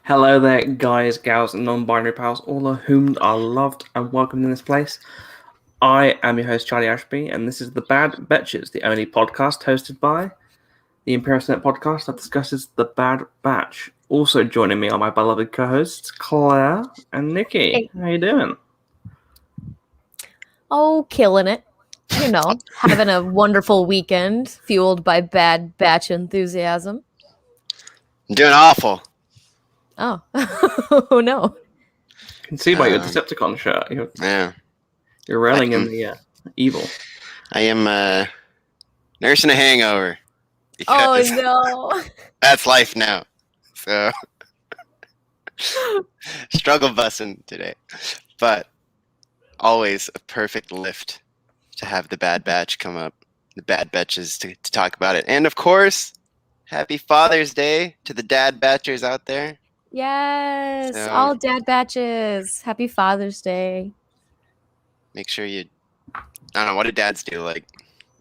Hello there, guys, gals, and non-binary pals, all of whom are loved and welcomed in this place. I am your host, Charlie Ashby, and this is the Bad Betches, the only podcast hosted by the Imperial Senate Podcast that discusses the Bad Batch. Also joining me are my beloved co-hosts, Claire and Nicky. Hey. How you doing? Oh, killing it. You know, having a wonderful weekend fueled by Bad Batch enthusiasm. I'm doing awful. Oh, oh no. I can see by your Decepticon shirt. You're railing in the evil. I am nursing a hangover. Oh no. That's life now. So struggle bussing today. But always a perfect lift to have the Bad Batch come up. The Bad Betches to talk about it. And of course, happy Father's Day to the Dad Batchers out there. Yes, all Dad Batches. Happy Father's Day. Make sure you, I don't know, what do dads do? Like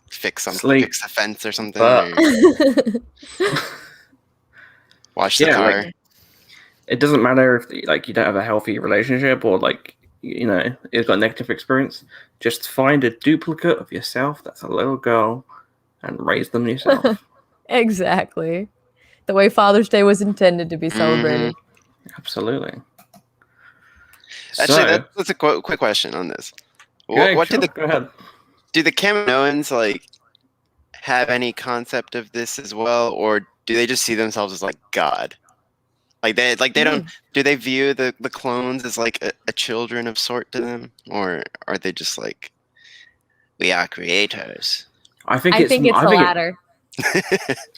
fix something, Sleep. fix the fence or something? Or wash the car. Like, it doesn't matter if you don't have a healthy relationship or you've got a negative experience. Just find a duplicate of yourself that's a little girl and raise them yourself. Exactly. The way Father's Day was intended to be celebrated. Absolutely. Actually, that's a quick question on this. Go ahead. Do the Kaminoans have any concept of this as well, or do they just see themselves as God? They don't. Do they view the clones as a children of sort to them, or are they just we are creators? I think it's the latter.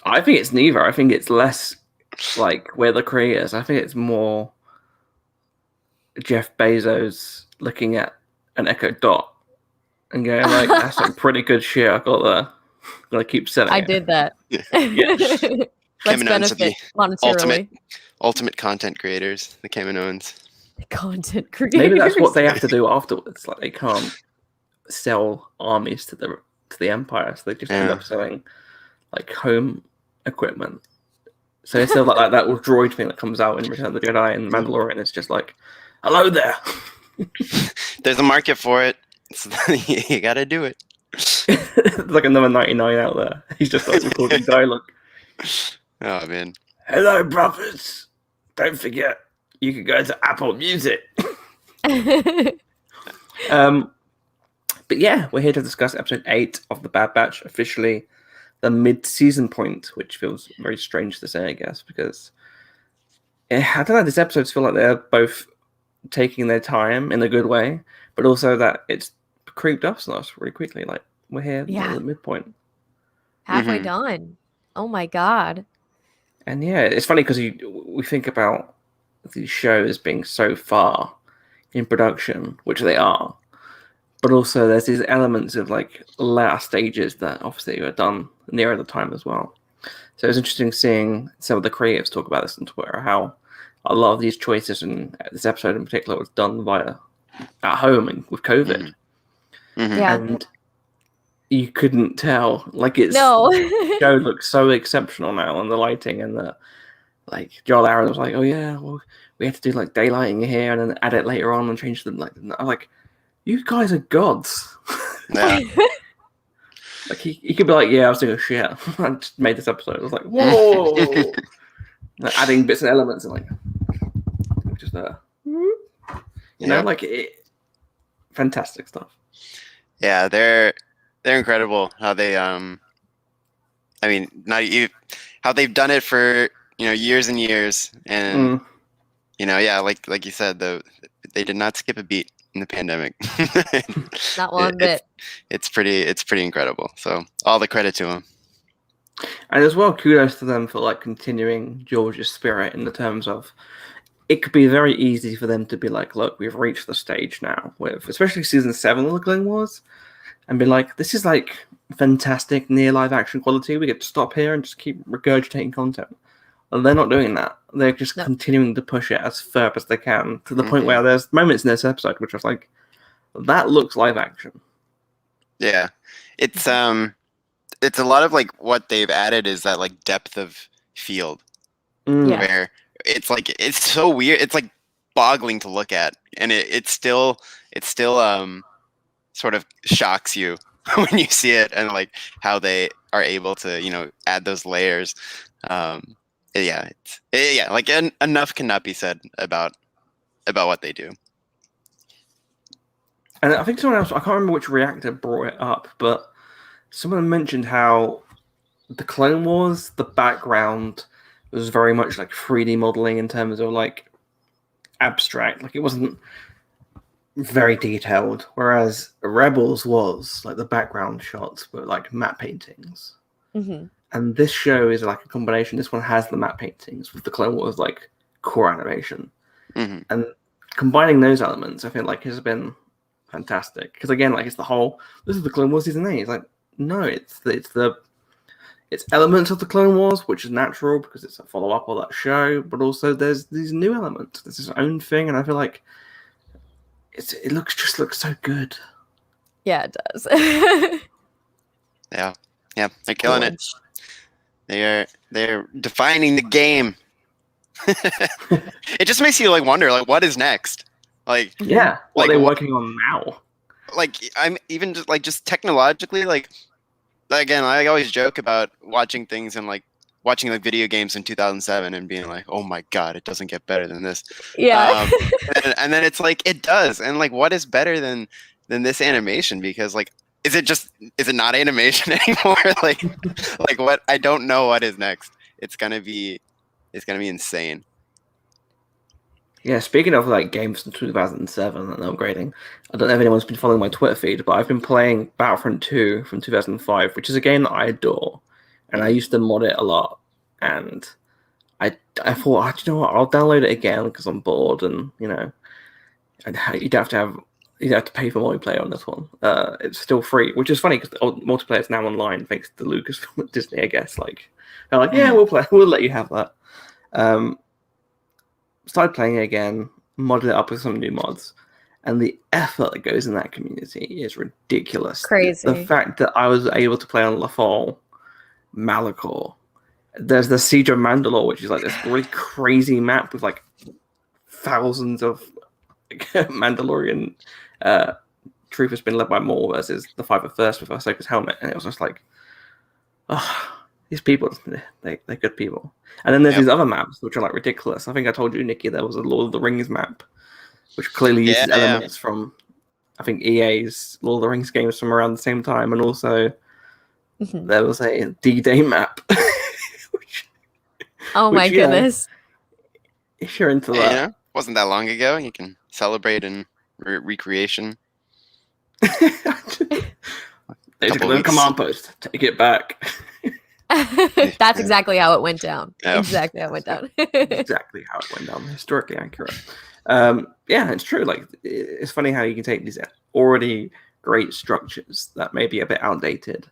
I think it's neither. I think it's less we're the creators. I think it's more Jeff Bezos looking at an Echo Dot and going that's some pretty good shit. I gotta keep selling. I did that. Let's benefit monetarily. Ultimate content creators, the Kaminoans. Content creators. Maybe that's what they have to do afterwards. They can't sell armies to the Empire, so they just end up selling home equipment. So instead of that little droid thing that comes out in Return of the Jedi and Mandalorian, it's just hello there. There's a market for it. So you gotta do it. Another 99 out there. He's just recording dialogue. Oh man. Hello, brothers. Don't forget, you can go to Apple Music. But yeah, we're here to discuss episode 8 of The Bad Batch, officially the mid-season point, which feels very strange to say, I guess, because I don't know, these episodes feel like they're both taking their time in a good way, but also that it's creeped up on us really quickly. We're here at the midpoint. Halfway done. Oh my god. And yeah, it's funny because we think about these shows being so far in production, which they are, but also there's these elements of later stages that obviously were done nearer the time as well. So it's interesting seeing some of the creatives talk about this on Twitter, how a lot of these choices, and this episode in particular, was done at home and with COVID. Yeah. And you couldn't tell. The show looks so exceptional now, and the lighting and the Joel Aaron was oh yeah, well, we had to do daylighting here and then add it later on and change them. I'm you guys are gods. Yeah. He could be yeah, I was doing a shit. I just made this episode. I was whoa. Adding bits and elements and just fantastic stuff. Yeah, they're incredible how they how they've done it for years and years, and like you said, they did not skip a beat in the pandemic. Not one bit. It's pretty incredible. So all the credit to them. And as well, kudos to them for continuing George's spirit in the terms of it could be very easy for them to be look, we've reached the stage now with especially season 7 of the Clone Wars, and be this is fantastic near live action quality. We get to stop here and just keep regurgitating content. And they're not doing that. They're just continuing to push it as far as they can to the point where there's moments in this episode which was that looks live action. Yeah, it's a lot of what they've added is that depth of field where it's so weird. It's like boggling to look at, and it's still sort of shocks you when you see it, and like how they are able to add those layers. Like enough cannot be said about what they do. And I think someone else, I can't remember which reactor brought it up, but someone mentioned how the Clone Wars, the background was very much like 3D modeling in terms of like abstract. Like it wasn't very detailed, whereas Rebels was like the background shots were like matte paintings. Mm-hmm. And this show is like a combination. This one has the matte paintings with the Clone Wars like core animation. Mm-hmm. And combining those elements, I feel like has been fantastic. Because again, like it's the whole, this is the Clone Wars season 8. It's like, no, it's elements of the Clone Wars, which is natural because it's a follow-up of that show, but also there's these new elements. There's its own thing, and I feel like it looks so good. Yeah, it does. Yeah, they're killing it. They're defining the game. It just makes you like wonder, like, what is next? Like, yeah, what like are they working on now? Like, I'm even just technologically, like, again, I always joke about watching things and like watching like video games in 2007 and being like, oh my god, it doesn't get better than this. Yeah. And then it's like it does, and like, what is better than this animation? Because like, is it not animation anymore? like what? I don't know what is next. It's gonna be insane. Yeah, speaking of like games from 2007 and upgrading, I don't know if anyone's been following my Twitter feed, but I've been playing Battlefront 2 from 2005, which is a game that I adore, and I used to mod it a lot. And I thought, you know what, I'll download it again because I'm bored, and you'd have to pay for multiplayer on this one. It's still free, which is funny because multiplayer is now online thanks to Lucasfilm at Disney, I guess. Like they're like, yeah, we'll let you have that. Started playing it again, modded it up with some new mods, and the effort that goes in that community is ridiculous. Crazy. The fact that I was able to play on Lothal, Malachor, there's the Siege of Mandalore, which is like this really crazy map with like thousands of Mandalorian troopers being led by Maul versus the 5 at first with Ahsoka's helmet, and it was just like, oh, these people, they're good people. And then there's these other maps which are like ridiculous. I think I told you, Nicky, there was a Lord of the Rings map, which clearly uses elements from, I think, EA's Lord of the Rings games from around the same time, and also there was a D-Day map. My goodness! If you're into that, Yeah, wasn't that long ago. You can celebrate in recreation. They took the command post. Take it back. That's exactly how it went down. Yeah. Exactly how it went down. Exactly how it went down. Historically accurate. Yeah, it's true. Like, it's funny how you can take these already great structures that may be a bit outdated,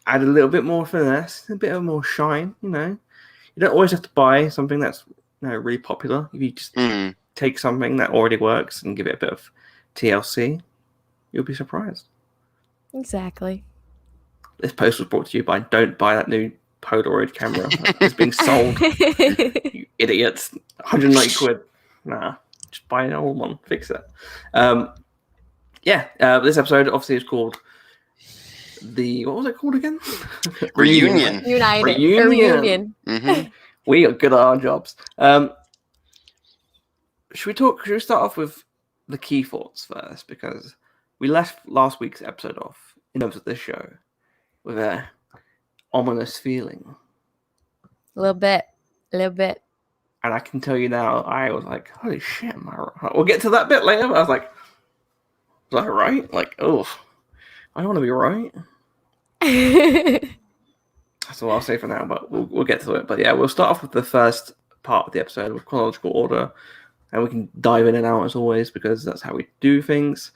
add a little bit more finesse, a bit of more shine. You don't always have to buy something that's really popular. If you just take something that already works and give it a bit of TLC, you'll be surprised. Exactly. This post was brought to you by Don't Buy That New Polaroid Camera. It's being sold. You idiots. 190 quid. Nah, just buy an old one. Fix it. This episode obviously is called what was it called again? Reunion. Reunion. Mm-hmm. We are good at our jobs. Should we start off with the key thoughts first? Because we left last week's episode off in terms of this show with a ominous feeling. A little bit. And I can tell you now, I was like, holy shit, am I right? We'll get to that bit later, but I was like, is that right? Like, oh, I don't want to be right. That's all I'll say for now, but we'll get to it. But yeah, we'll start off with the first part of the episode with chronological order, and we can dive in and out as always, because that's how we do things.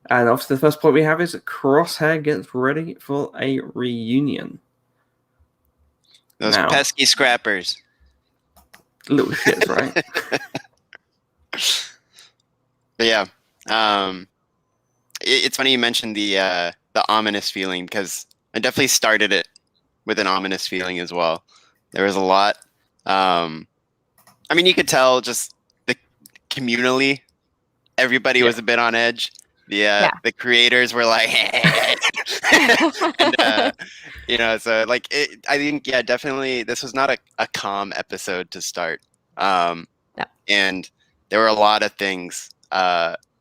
And obviously the first point we have is Crosshair gets ready for a reunion. Those pesky scrappers. Little shits, right? But yeah, it's funny you mentioned the ominous feeling, because I definitely started it with an ominous feeling as well. There was a lot. I I mean, you could tell just the communally, everybody was a bit on edge. The creators were like, and, so like I think definitely this was not a calm episode to start. And there were a lot of things,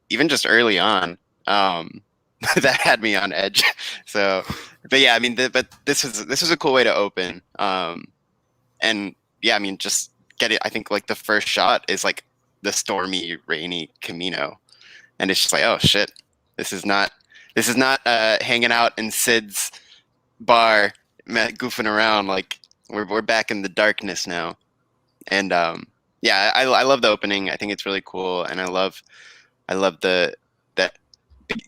even just early on, that had me on edge. So, but yeah, I mean, but this was a cool way to open. And yeah, I mean, just get it. I think like the first shot is like the stormy, rainy Camino, and it's just like, oh shit, this is not hanging out in Sid's bar, goofing around. Like we're back in the darkness now. And I love the opening. I think it's really cool, and I love that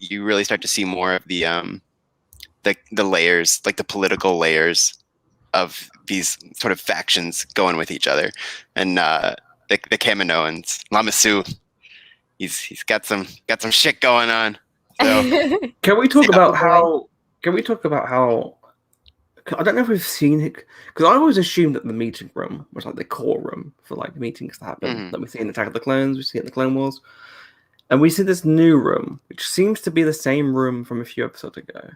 you really start to see more of the layers, like the political layers of these sort of factions going with each other. And the Kaminoans, Lamassu, he's got some shit going on. So Can we talk about how? I don't know if we've seen it, because I always assumed that the meeting room was like the core room for like meetings to happen. That we see in Attack of the Clones, we see it in the Clone Wars, and we see this new room, which seems to be the same room from a few episodes ago.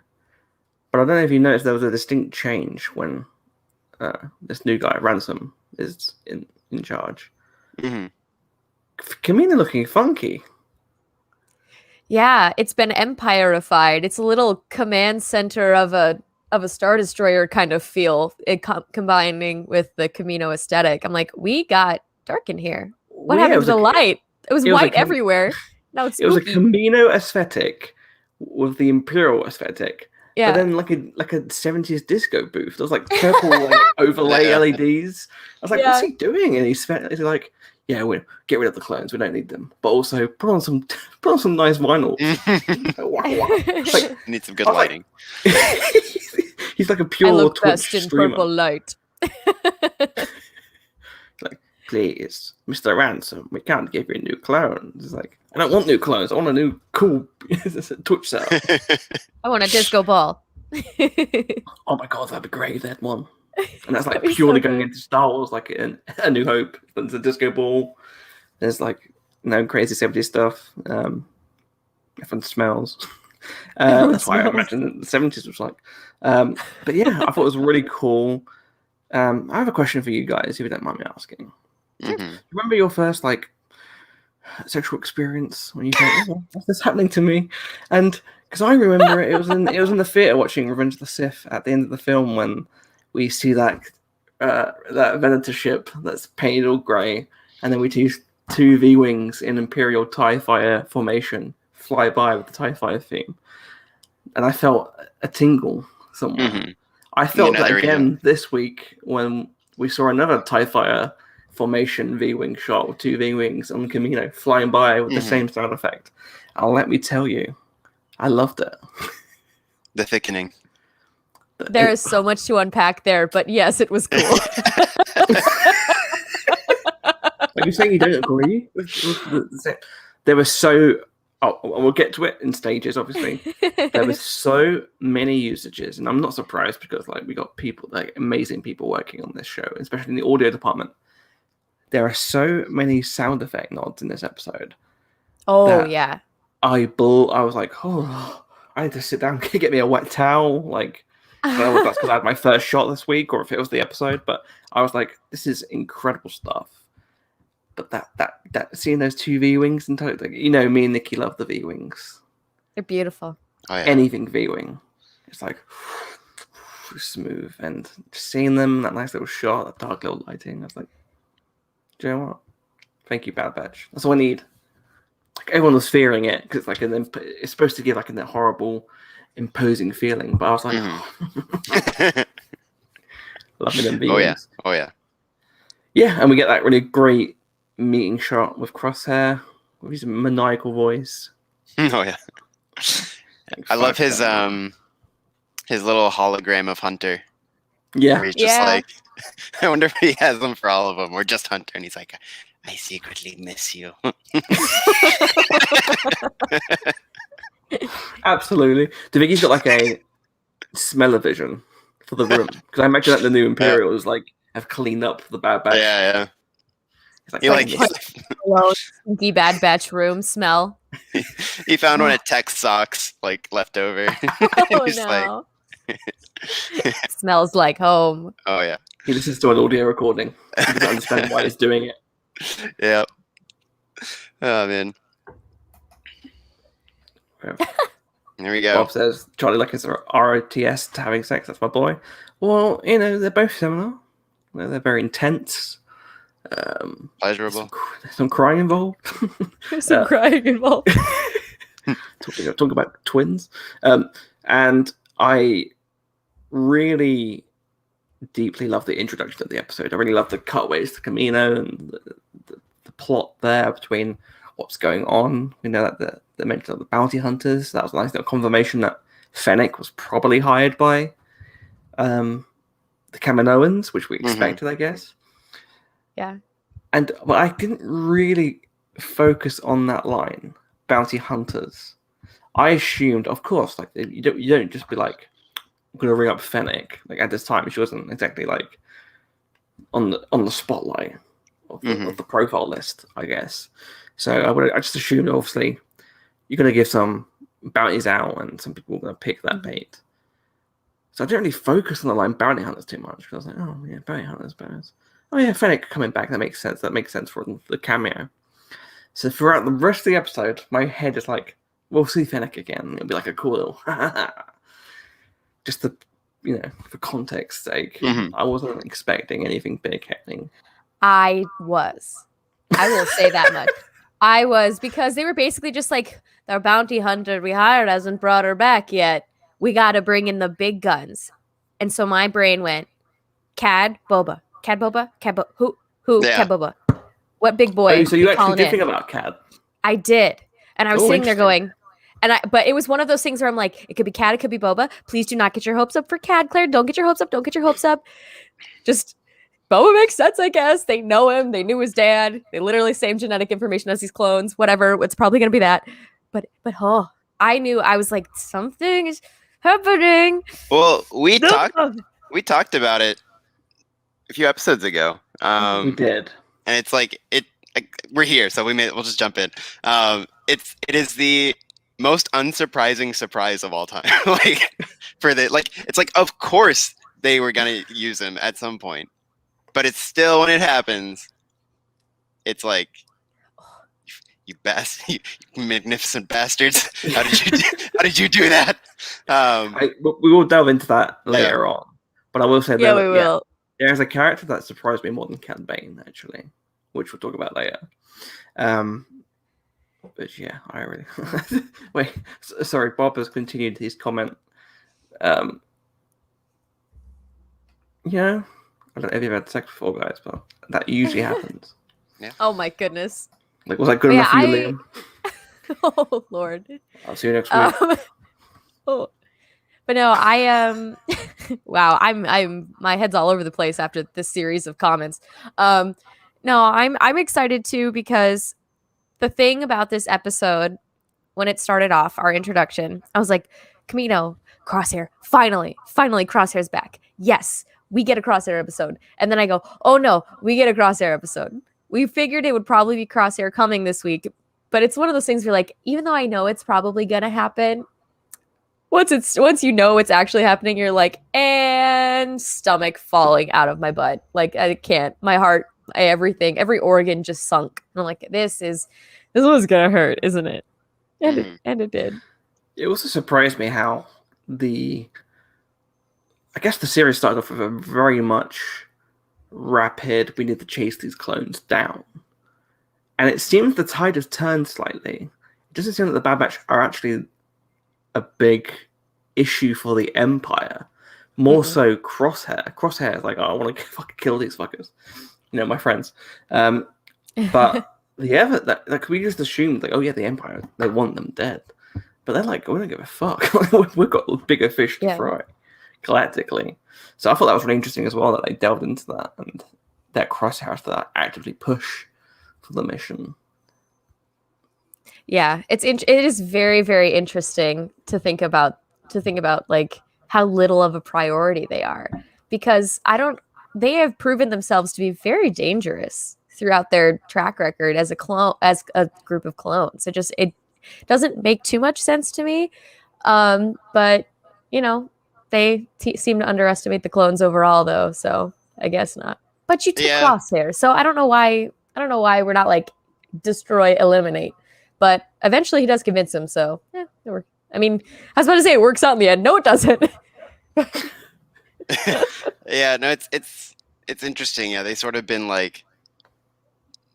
But I don't know if you noticed there was a distinct change when this new guy, Ransom, is in charge. Kamina looking funky. Yeah, it's been empire-ified. It's a little command center of a Star Destroyer kind of feel, combining with the Camino aesthetic. I'm like, we got dark in here. What happened to the light? It was white everywhere. Now it's spooky. It was a Camino aesthetic with the Imperial aesthetic. Yeah. But then like a 70s disco booth. There was like purple like, overlay LEDs. I was like, what's he doing? And he's like, yeah, we get rid of the clones. We don't need them. But also put on some nice vinyl. Like, need some good lighting. He's like a pure I look Twitch best in streamer. purple light. Like, please, Mr. Ransom, we can't give you a new clone. It's like, I don't want new clones. I want a new cool Twitch setup. I want a disco ball. Oh my god, that'd be great, that one. And that's like That'd be purely so going good. into Star Wars, like a New Hope. There's a disco ball. There's like crazy 70s stuff. Everyone smells. That's why I imagine the 70s was like. But yeah, I thought it was really cool. I have a question for you guys, if you don't mind me asking. Remember your first like sexual experience when you think, oh, what's this happening to me? And because I remember it was in the theater watching Revenge of the Sith at the end of the film when we see that Venator ship that's painted all grey, and then we see two V-wings in Imperial TIE Fighter formation fly by with the TIE Fighter theme, and I felt a tingle somewhere. I felt that again this week when we saw another TIE Fighter formation V-wing shot with two V-wings on Camino flying by with the same sound effect. And let me tell you, I loved it. The thickening. There is so much to unpack there, but yes, it was cool. Are you saying you don't agree with there were so... Oh, we'll get to it in stages, obviously. There were so many usages, and I'm not surprised because like we got people, like amazing people working on this show, especially in the audio department. There are so many sound effect nods in this episode. Oh yeah. I was like, oh, I need to sit down, get me a wet towel. Like, I don't know if that's because I had my first shot this week or if it was the episode, but I was like, this is incredible stuff. But that seeing those two V-wings and me and Nicky love the V-wings. They're beautiful. Oh, yeah. Anything V-wing, it's like smooth, and just seeing them, that nice little shot, that dark little lighting. I was like, do you know what? Thank you, Bad Batch. That's all I need. Like everyone was fearing it because it's supposed to give like a horrible, imposing feeling. But I was like, loving them V-wings. Oh yeah. Yeah, and we get that really great meeting shot with Crosshair with his maniacal voice. Oh yeah. I love his little hologram of Hunter. Yeah. Where he's just like, I wonder if he has them for all of them or just Hunter, and he's like, I secretly miss you. Absolutely. Do you think he's got like a smell-o-vision for the room? Because I imagine that the new Imperials like have cleaned up the Bad Batch. Yeah. He's like, He like Hello, stinky Bad Batch room smell. he found one of Tech's socks like left over. Oh He's like, no. Smells like home. oh yeah, he listens to an audio recording. He doesn't understand why he's doing it. yeah. Oh man, Yeah. there we go. Bob says Charlie likens ROTS to having sex. That's my boy. Well, they're both similar. They're very intense. Pleasurable. There's some crying involved. There's some crying involved. Talking about twins. And I really deeply love the introduction of the episode. I really love the cutaways to Camino and the plot there between what's going on. We know that the mention of the bounty hunters. That was a nice little confirmation that Fennec was probably hired by the Kaminoans, which we expected, I guess. Yeah. But I didn't really focus on that line, bounty hunters. I assumed, of course, like you don't just be like, I'm gonna ring up Fennec. Like at this time, she wasn't exactly like on the spotlight of the profile list, I guess. So I just assumed, obviously, you're gonna give some bounties out, and some people are gonna pick that bait. So I didn't really focus on the line bounty hunters too much because I was like, oh yeah, bounty hunters. Oh yeah, Fennec coming back. That makes sense. That makes sense for the cameo. So throughout the rest of the episode, my head is like, we'll see Fennec again. It'll be like a cool little just for context sake. I wasn't expecting anything big happening. I was. I will say that much. I was, because they were basically just like, the bounty hunter we hired hasn't brought her back yet. We got to bring in the big guns. And so my brain went, Cad Boba. Who? Yeah. Cad Boba. What big boy? Oh, so you actually did in? think about Cad? I did. And I was sitting there interesting. going, but it was one of those things where I'm like, it could be Cad, it could be Boba. Please do not get your hopes up for Cad, Claire. Don't get your hopes up. Just Boba makes sense, I guess. They know him. They knew his dad. They literally same genetic information as these clones. Whatever. It's probably going to be that. But I knew. I was like, something is happening. Well, we talked about it a few episodes ago. We did. And it's like we're here, so we'll just jump in. It is the most unsurprising surprise of all time. It's like, of course they were gonna use him at some point, but it's still, when it happens, it's like, you magnificent bastards! How did you do that? We will delve into that later on, but I will say Yeah, we will. There's a character that surprised me more than Cad Bane, actually, which we'll talk about later. But yeah, I really wait. Sorry, Bob has continued his comment. I don't know if you've had sex before, guys, but that usually happens. Yeah. Oh my goodness. Like, was that good enough for you, Liam? Oh Lord. I'll see you next week. But no, I am. Wow, I'm. My head's all over the place after this series of comments. No, I'm excited too, because the thing about this episode, when it started off, our introduction, I was like, Camino, Crosshair, finally, Crosshair's back. Yes, we get a Crosshair episode. And then I go, oh no, we get a Crosshair episode. We figured it would probably be Crosshair coming this week, but it's one of those things where, like, even though I know it's probably gonna happen, once you know it's actually happening, you're like, and stomach falling out of my butt. Like, I can't. My heart, everything, every organ just sunk. And I'm like, this was gonna hurt, isn't it? And it did. It also surprised me how I guess the series started off with a very much rapid, we need to chase these clones down. And it seems the tide has turned slightly. It doesn't seem that the Bad Batch are actually a big issue for the Empire. More so Crosshair. Crosshair is like, oh, I want to fucking kill these fuckers. My friends. But we just assumed, like, oh yeah, the Empire, they want them dead. But they're like, we don't give a fuck. We've got bigger fish to fry galactically. So I thought that was really interesting as well, that they delved into that, and that Crosshair has to actively push for the mission. Yeah, it is very, very interesting to think about like how little of a priority they are, because they have proven themselves to be very dangerous throughout their track record as a group of clones. It doesn't make too much sense to me. But they seem to underestimate the clones overall, though. So I guess not. But you took Crosshair, so I don't know why we're not like destroy, eliminate. But eventually he does convince him. So I mean, I was about to say it works out in the end. No, it doesn't. Yeah, no, it's interesting. Yeah, they sort of been like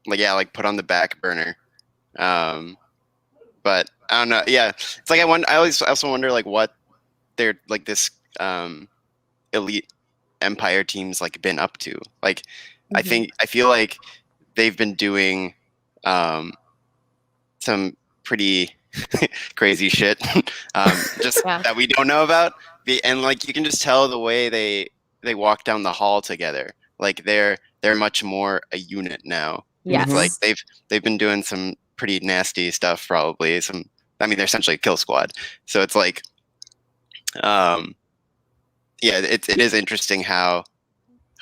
put on the back burner. But I don't know. Yeah, it's like I also wonder like what they're like this elite Empire team's like been up to. Like, I feel like they've been doing some pretty crazy shit, that we don't know about. And like you can just tell the way they walk down the hall together. Like they're much more a unit now. Yes. It's like they've been doing some pretty nasty stuff, probably. They're essentially a kill squad. So it's like, it is interesting how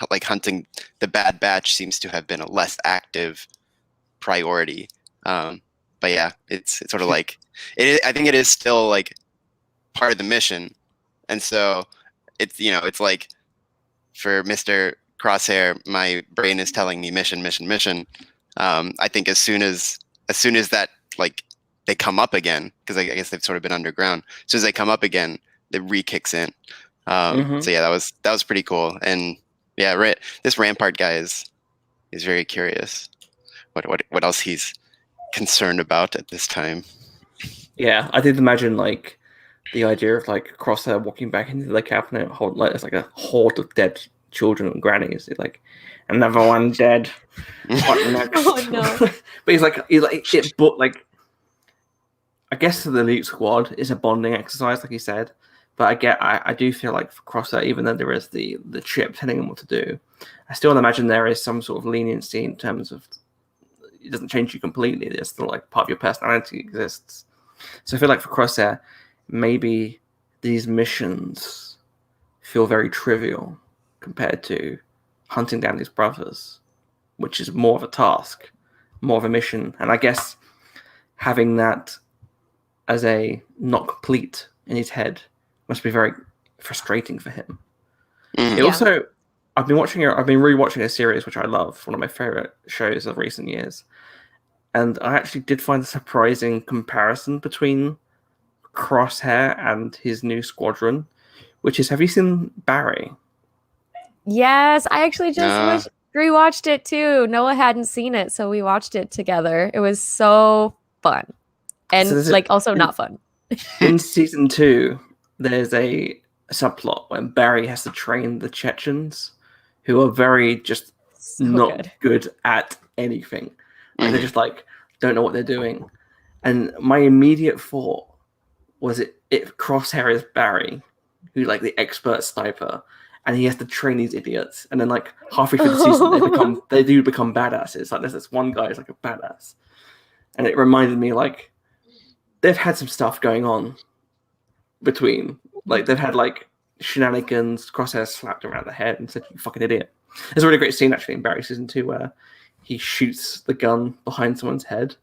like hunting the Bad Batch seems to have been a less active priority. But yeah, it's sort of like I think it is still like part of the mission, and so it's like for Mr. Crosshair, my brain is telling me mission. I think as soon as that like they come up again, because I guess they've sort of been underground. As soon as they come up again, the re-kicks in. So yeah, that was pretty cool. And yeah, this Rampart guy is very curious. What else he's concerned about at this time? Yeah, I did imagine like the idea of like Crosshair walking back into the cabinet, it's like a horde of dead children and grannies. It's like another one dead. What next? Oh no! But he's like it, but like I guess the elite squad is a bonding exercise, like he said. But I do feel like for Crosshair, even though there is the chip telling him what to do, I still imagine there is some sort of leniency in terms of it doesn't change you completely. There's still like part of your personality exists. So I feel like for Crosshair, maybe these missions feel very trivial compared to hunting down these brothers, which is more of a task, more of a mission. And I guess having that as a not complete in his head must be very frustrating for him. It also, I've been rewatching a series which I love, one of my favorite shows of recent years, and I actually did find a surprising comparison between Crosshair and his new squadron, which is, have you seen Barry? Yes, I actually just rewatched it too. Noah hadn't seen it, so we watched it together. It was so fun, and also not fun. In season 2, there's a subplot when Barry has to train the Chechens, who are very just not good at anything. Like, they're just like don't know what they're doing. And my immediate thought was it Crosshair is Barry, who's like the expert sniper, and he has to train these idiots. And then like halfway through the season, they do become badasses. Like there's this one guy who's like a badass, and it reminded me like they've had some stuff going on between. Like they've had like shenanigans. Crosshair slapped him around the head and said, "You fucking idiot." There's a really great scene actually in Barry season 2 where he shoots the gun behind someone's head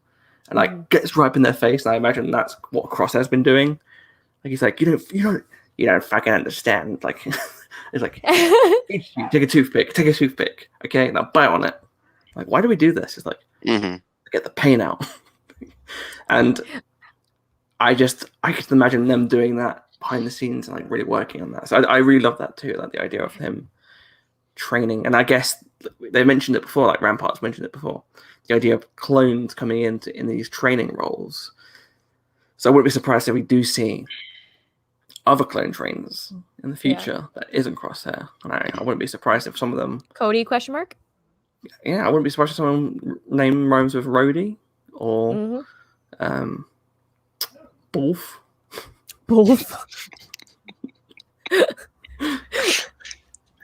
and like gets right up in their face. And I imagine that's what Crosshair's been doing. Like he's like, you don't fucking understand. Like it's like take a toothpick, okay? Now bite on it. Like, why do we do this? It's like get the pain out. And I could imagine them doing that behind the scenes and like really working on that. So I really love that too, like the idea of him training. And I guess they mentioned it before, like Rampart's mentioned it before, the idea of clones coming in these training roles. So I wouldn't be surprised if we do see other clone trainers in the future that isn't Crosshair. And I wouldn't be surprised if some of them... Cody, ? Yeah, I wouldn't be surprised if someone name rhymes with Rhodey or Wolf.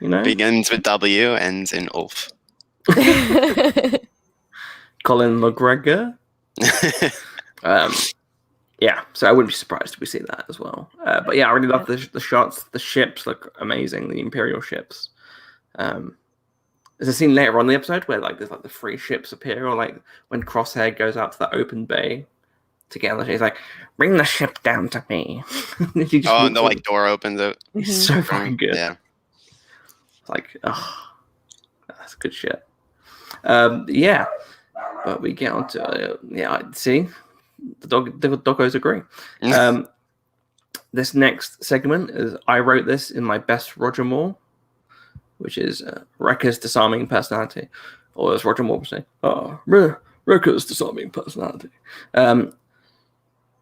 You know? Begins with W, ends in Ulf. Colin McGregor. Yeah, so I wouldn't be surprised if we see that as well. But yeah, I really love the shots. The ships look amazing, the Imperial ships. There's a scene later on in the episode where like there's like the 3 ships appear, or like when Crosshair goes out to that open bay to get on the ship, he's like, "Bring the ship down to me." And he just Oh, walks and the in. like door opens up. He's so fucking good. Yeah. It's like, oh, that's good shit. Yeah, but we get on to see the doggos agree. This next segment is I wrote this in my best Roger Moore, which is Wrecker's disarming personality, or as Roger Moore would say, Wrecker's disarming personality.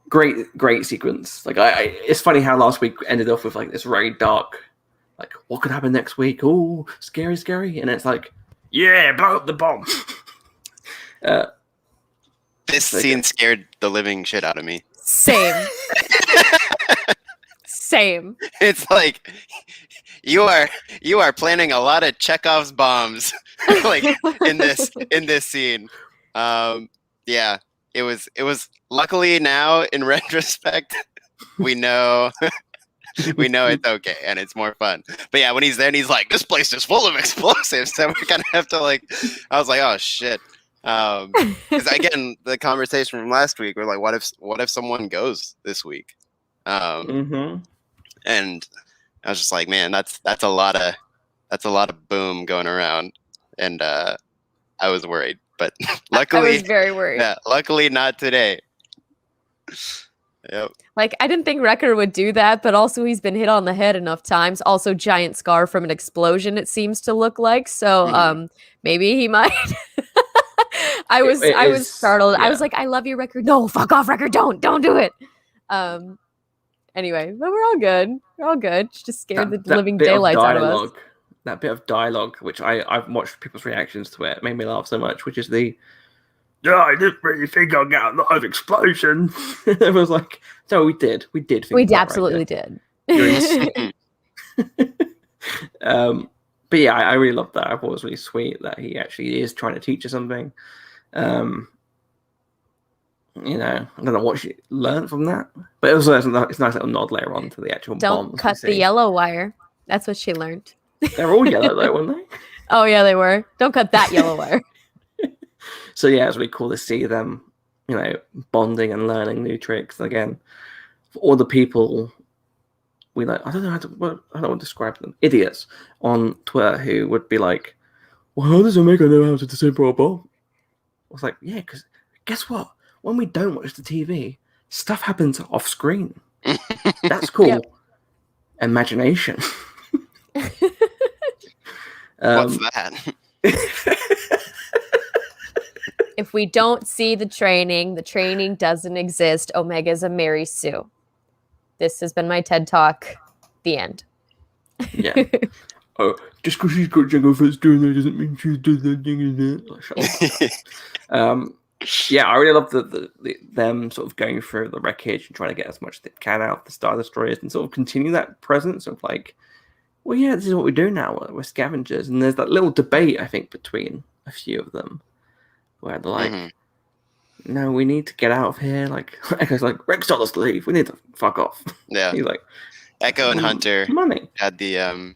Great sequence. Like it's funny how last week ended off with like this very dark, like what could happen next week? Oh, scary, and it's like, yeah, blow up the bomb. This scene scared the living shit out of me. Same. Same. It's like you are planning a lot of Chekhov's bombs, like in this scene. Yeah, it was. Luckily now, in retrospect, we know it's okay and it's more fun. But yeah, when he's there and he's like, "This place is full of explosives," so we kind of have to like. I was like, "Oh shit." Because again, the conversation from last week, we're like, what if someone goes this week? And I was just like, man, that's a lot of boom going around, and I was worried, but luckily, I was very worried. Yeah, luckily not today. Yep. Like, I didn't think Wrecker would do that, but also he's been hit on the head enough times. Also, giant scar from an explosion, it seems to look like. So, maybe he might. I was startled. Yeah. I was like, I love you, Wrecker. No, fuck off, Wrecker. Don't do it. Anyway, but we're all good. We're all good. Just scared the living daylights out of us. That bit of dialogue, which I've watched people's reactions to it, made me laugh so much, which is I didn't really think I'd get a live explosion. It was like, so we did. We did. We absolutely did. But yeah, I really loved that. I thought it was really sweet that he actually is trying to teach us something. You know, I don't know what she learned from that, but it was it's a nice little nod later on to the actual bombs. Don't cut the yellow wire. That's what she learned. They're all yellow though, weren't they? Oh yeah, they were. Don't cut that yellow wire. So yeah, it's really cool to see them, you know, bonding and learning new tricks. Again, for all the people we like, I don't know how to describe them. Idiots on Twitter who would be like, "Well, how does Omega know how to disable a bomb?" I was like, yeah, because guess what? When we don't watch the TV, stuff happens off screen. That's cool. Yep. Imagination. What's that? If we don't see the training doesn't exist. Omega's a Mary Sue. This has been my TED Talk. The end. Yeah. Oh, just because she's got Jango Fett's doing that doesn't mean she's doing that thing in there. Like, shut up. Yeah, I really love them sort of going through the wreckage and trying to get as much as they can out of the Star Destroyers and sort of continue that presence of like, well, yeah, this is what we do now. We're scavengers. And there's that little debate, I think, between a few of them where they're like, no, we need to get out of here. Like, Echo's like, Rex told us to leave. We need to fuck off. Yeah. He's like, Echo and Hunter money. Had the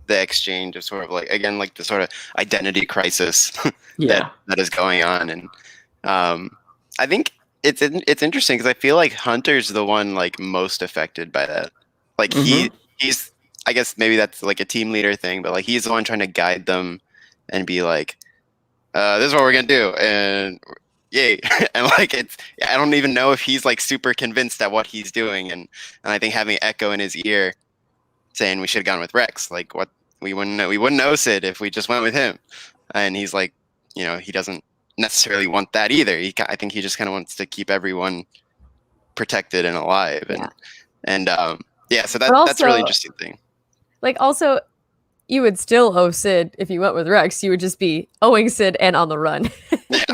exchange of sort of like, again, like the sort of identity crisis that is going on. And I think it's interesting because I feel like Hunter's the one like most affected by that. Like he's, I guess maybe that's like a team leader thing, but like he's the one trying to guide them and be like, this is what we're gonna do, and yay. And like I don't even know if he's like super convinced at what he's doing, and I think having Echo in his ear saying we should have gone with Rex, like what we wouldn't know Sid if we just went with him, and he's like, you know, he doesn't necessarily want that either. I think he just kind of wants to keep everyone protected and alive, and so that's a really interesting thing. Like also, you would still owe Sid if you went with Rex. You would just be owing Sid and on the run.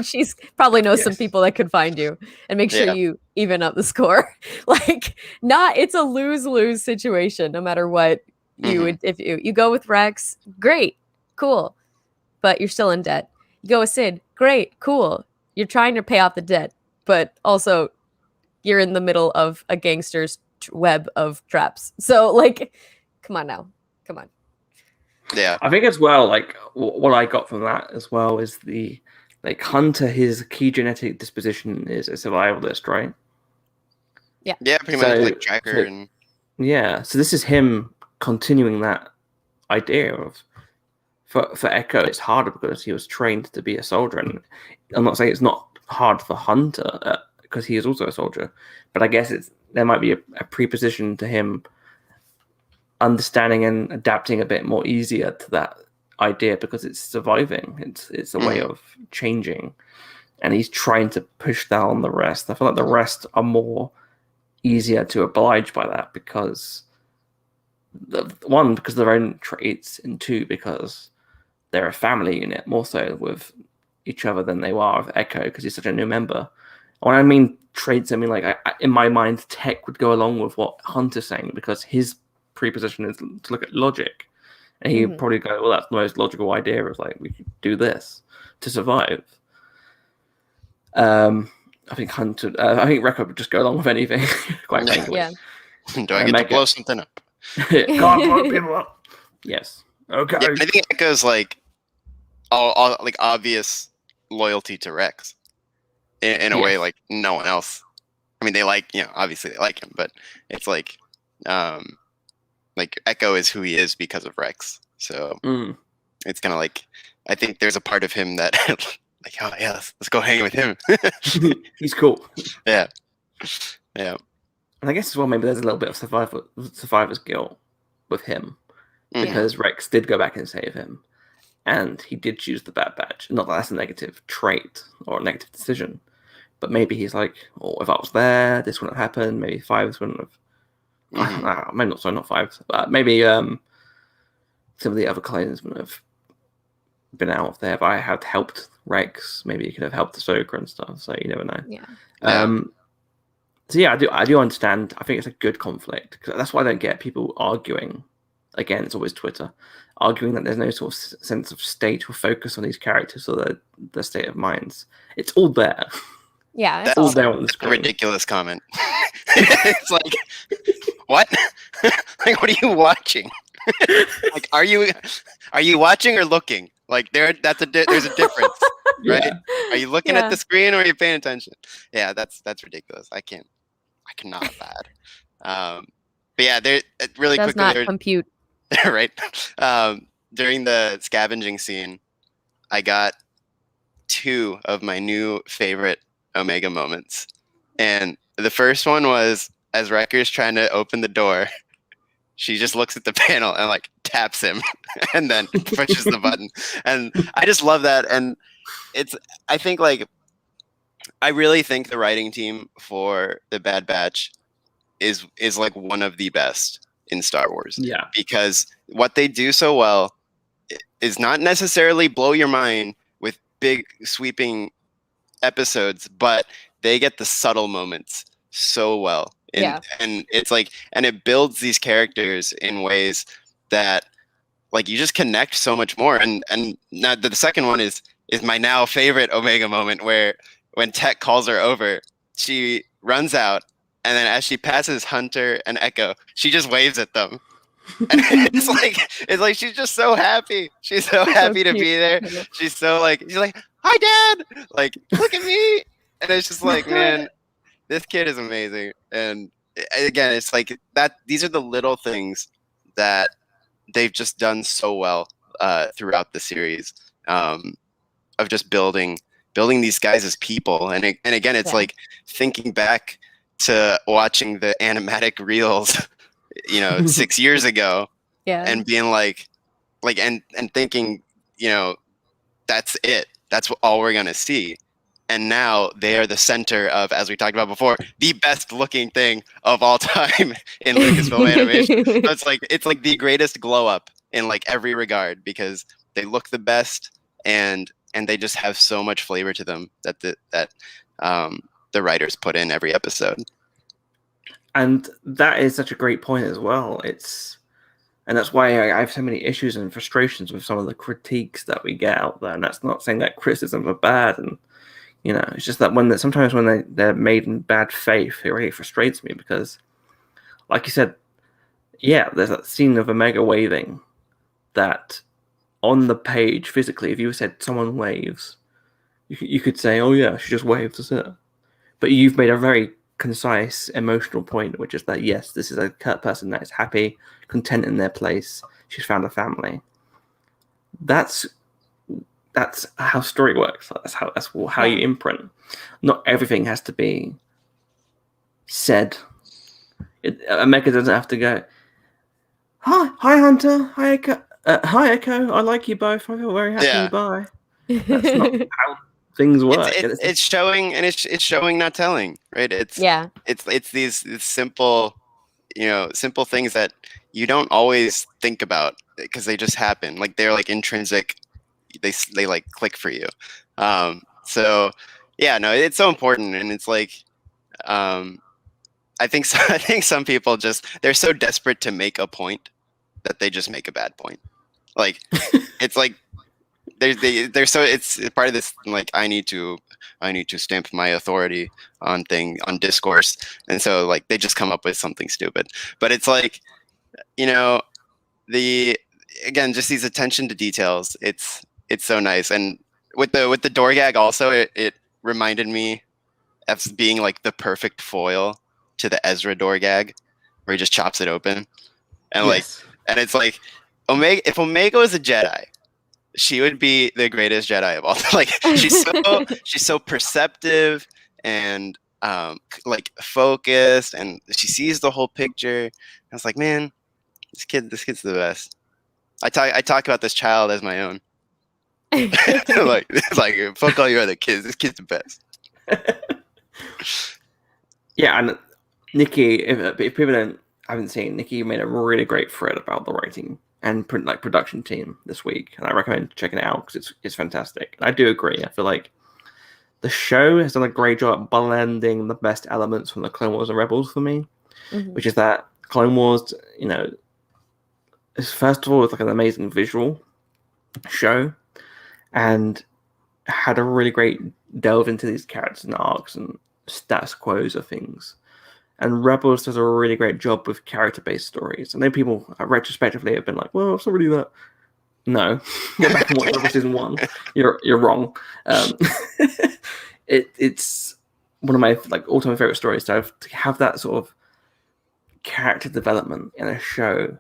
She's probably knows some people that could find you and make sure you even up the score. Like, it's a lose-lose situation no matter what you would. If you go with Rex, great, cool, but you're still in debt. You go with Sid, great, cool. You're trying to pay off the debt, but also you're in the middle of a gangster's web of traps. So, like, come on now. Come on. Yeah. I think as well, like what I got from that as well is the like Hunter, his key genetic disposition is a survivalist, right? Yeah, pretty So- much like tracker so- and Yeah. So this is him continuing that idea of for Echo, it's harder because he was trained to be a soldier, and I'm not saying it's not hard for Hunter because he is also a soldier, but I guess there might be a preposition to him understanding and adapting a bit more easier to that idea because it's surviving. It's a way of changing, and he's trying to push down the rest. I feel like the rest are more easier to oblige by that because one, because of their own traits, and two, because they're a family unit more so with each other than they are with Echo because he's such a new member. When I mean traits, I mean like in my mind, Tech would go along with what Hunter's saying because his preposition is to look at logic, and he'd probably go, "Well, that's the most logical idea. Is like we could do this to survive." I think Hunter, I think Rekka would just go along with anything, quite frankly. Yeah. do I get to blow something up? Can't blow people up. Yes. Okay. Yeah, I think Echo's like all like obvious loyalty to Rex in a way like no one else. I mean, they obviously they like him, but it's like Echo is who he is because of Rex. So it's kind of like I think there's a part of him that like, oh yeah, let's go hang with him. He's cool. Yeah. And I guess as well, maybe there's a little bit of survivor's guilt with him because Rex did go back and save him, and he did choose the Bad Batch. Not that that's a negative trait or a negative decision, but maybe he's like, "Oh, if I was there, this wouldn't have happened. Maybe Fives wouldn't have." Maybe not Fives, but maybe some of the other clones would have been out of there. If I had helped Rex, maybe he could have helped Ahsoka and stuff. So you never know. Yeah. So yeah, I do understand. I think it's a good conflict because that's why I don't get people arguing. Again, it's always Twitter arguing that there's no sort of sense of state or focus on these characters or their state of minds. It's all there. Yeah. That's all there on the a screen. ridiculous comment. It's like, what? Like, what are you watching? Like, are you watching or looking? Like, there's a difference, right? Yeah. Are you looking at the screen or are you paying attention? Yeah, that's ridiculous. I cannot that. But yeah, there really Does quickly. not compute. Right. During the scavenging scene, I got 2 of my new favorite Omega moments, and the first one was as Wrecker's trying to open the door. She just looks at the panel and like taps him and then pushes the button. And I just love that. And I really think the writing team for the Bad Batch is like one of the best in Star Wars. Yeah. Because what they do so well is not necessarily blow your mind with big sweeping episodes, but they get the subtle moments so well. And it's like, and it builds these characters in ways that like you just connect so much more. And now the second one is my now favorite Omega moment where when Tech calls her over, she runs out, and then as she passes Hunter and Echo, she just waves at them. And it's like she's just so happy. She's so happy to be there. She's like, "Hi, Dad!" Like, look at me. And it's just like, man, this kid is amazing. And again, it's like that. These are the little things that they've just done so well throughout the series of just building these guys as people. And again, it's like thinking back to watching the animatic reels, 6 years ago, and being like and thinking, that's it. That's all we're gonna see. And now they are the center of, as we talked about before, the best looking thing of all time in Lucasfilm animation. So it's like the greatest glow up in like every regard because they look the best and they just have so much flavor to them that the writers put in every episode. And that is such a great point as well. And that's why I have so many issues and frustrations with some of the critiques that we get out there. And that's not saying that criticisms are bad. And, it's just that sometimes when they're made in bad faith, it really frustrates me because, like you said, yeah, there's that scene of Omega waving. that on the page physically, if you said someone waves, you could say, "Oh yeah, she just waved," that's it. But you've made a very concise emotional point, which is that yes, this is a person that is happy, content in their place. She's found a family. That's how story works. That's how you imprint. Not everything has to be said. Omega doesn't have to go, hi Hunter, hi Echo, I like you both. I feel very happy. Yeah. Bye. That's not how things work. It's showing, and it's showing, not telling, right? It's these simple, simple things that you don't always think about because they just happen. Like they're like intrinsic. They like click for you. So yeah, no, it's so important, and it's like, I think some people they're so desperate to make a point that they just make a bad point. Like it's like they're so it's part of this, like, I need to stamp my authority on discourse, and so like they just come up with something stupid. But it's like, again, just these attention to details. It's so nice. And with the door gag also, it reminded me of being like the perfect foil to the Ezra door gag, where he just chops it open, and and it's like, if Omega was a Jedi, she would be the greatest Jedi of all. Like she's so perceptive and like focused, and she sees the whole picture. I was like, man, this kid's the best. I talk about this child as my own. Like fuck all your other kids. This kid's the best. Yeah, and Nicky, if people haven't seen, Nicky made a really great thread about the writing and production team this week, and I recommend checking it out because it's fantastic. And I do agree. I feel like the show has done a great job blending the best elements from the Clone Wars and Rebels for me, which is that Clone Wars, is first of all, it's like an amazing visual show, and had a really great delve into these characters and arcs and status quos of things. And Rebels does a really great job with character-based stories. I know people retrospectively have been like, well, it's not really that. No. Go back and watch Rebels Season 1. You're wrong. It's one of my all-time favorite stories to have that sort of character development in a show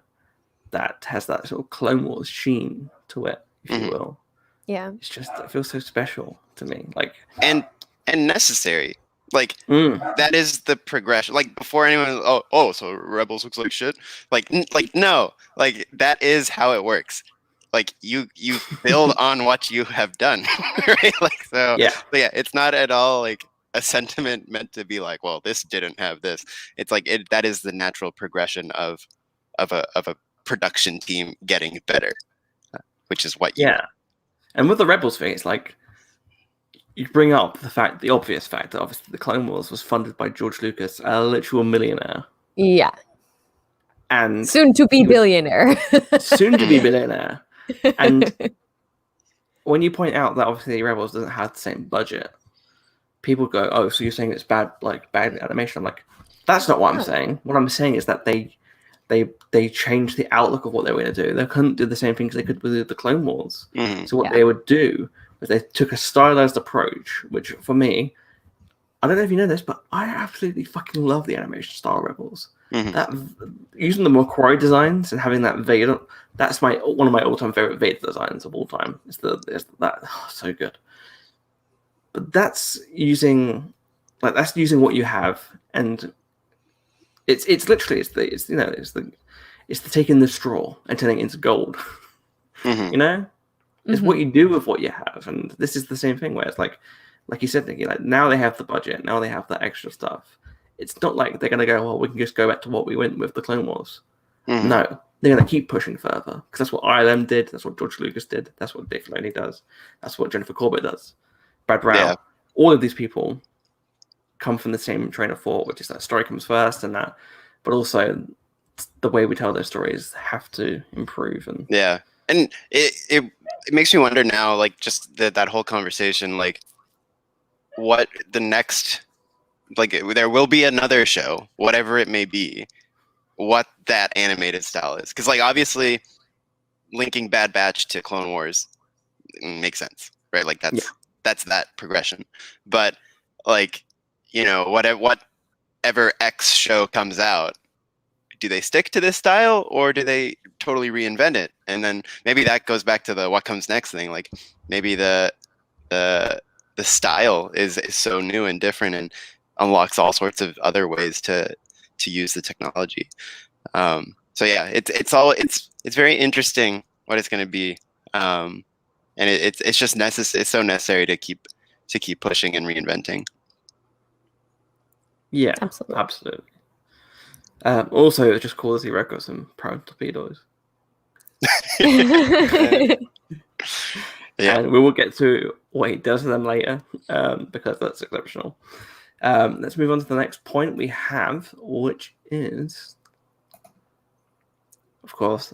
that has that sort of Clone Wars sheen to it, if you will. Yeah. It's just, it feels so special to me. And necessary. Like, that is the progression. Like, before anyone, so Rebels looks like shit. Like no. Like, that is how it works. Like, you build on what you have done, right? Like, so yeah, it's not at all like a sentiment meant to be like, well, this didn't have this. It's like that is the natural progression of a production team getting better, which is what you. Yeah, and with the Rebels thing, it's like, you bring up the obvious fact that obviously the Clone Wars was funded by George Lucas, a literal millionaire. Yeah. And soon to be billionaire. And when you point out that obviously Rebels doesn't have the same budget, people go, "Oh, so you're saying it's bad animation?" I'm like, that's not what I'm saying. What I'm saying is that they changed the outlook of what they were going to do. They couldn't do the same things they could with the Clone Wars. So what they would do was they took a stylized approach, which for me, I don't know if you know this, but I absolutely fucking love the animation style Rebels. That using the McQuarrie designs and having that Vader, that's one of my all-time favorite Vader designs of all time. It's so good. But that's using what you have, and it's literally it's the taking the straw and turning it into gold. It's what you do with what you have, and this is the same thing where it's like you said, Nicky, like now they have the budget, now they have that extra stuff. It's not like they're gonna go, well, we can just go back to what we went with the Clone Wars. No, they're gonna keep pushing further because that's what ILM did, that's what George Lucas did, that's what Dave Filoni does, that's what Jennifer Corbett does, Brad Brown. All of these people come from the same train of thought, which is that story comes first, and that, but also the way we tell those stories have to improve. And and it makes me wonder now, like, just that whole conversation, like, what the next, like, there will be another show, whatever it may be, what that animated style is. Because, like, obviously, linking Bad Batch to Clone Wars makes sense, right? Like that's that progression. But like, whatever X show comes out, do they stick to this style or do they totally reinvent it? And then maybe that goes back to the what comes next thing. Like maybe the style is so new and different and unlocks all sorts of other ways to use the technology. So yeah, it's very interesting what it's going to be, and it's just necessary. It's so necessary to keep pushing and reinventing. Yeah, absolutely. Also, it's just cool to see Red got some prone torpedoes. Yeah, and we will get to what he does to them later, because that's exceptional. Let's move on to the next point we have, which is, of course,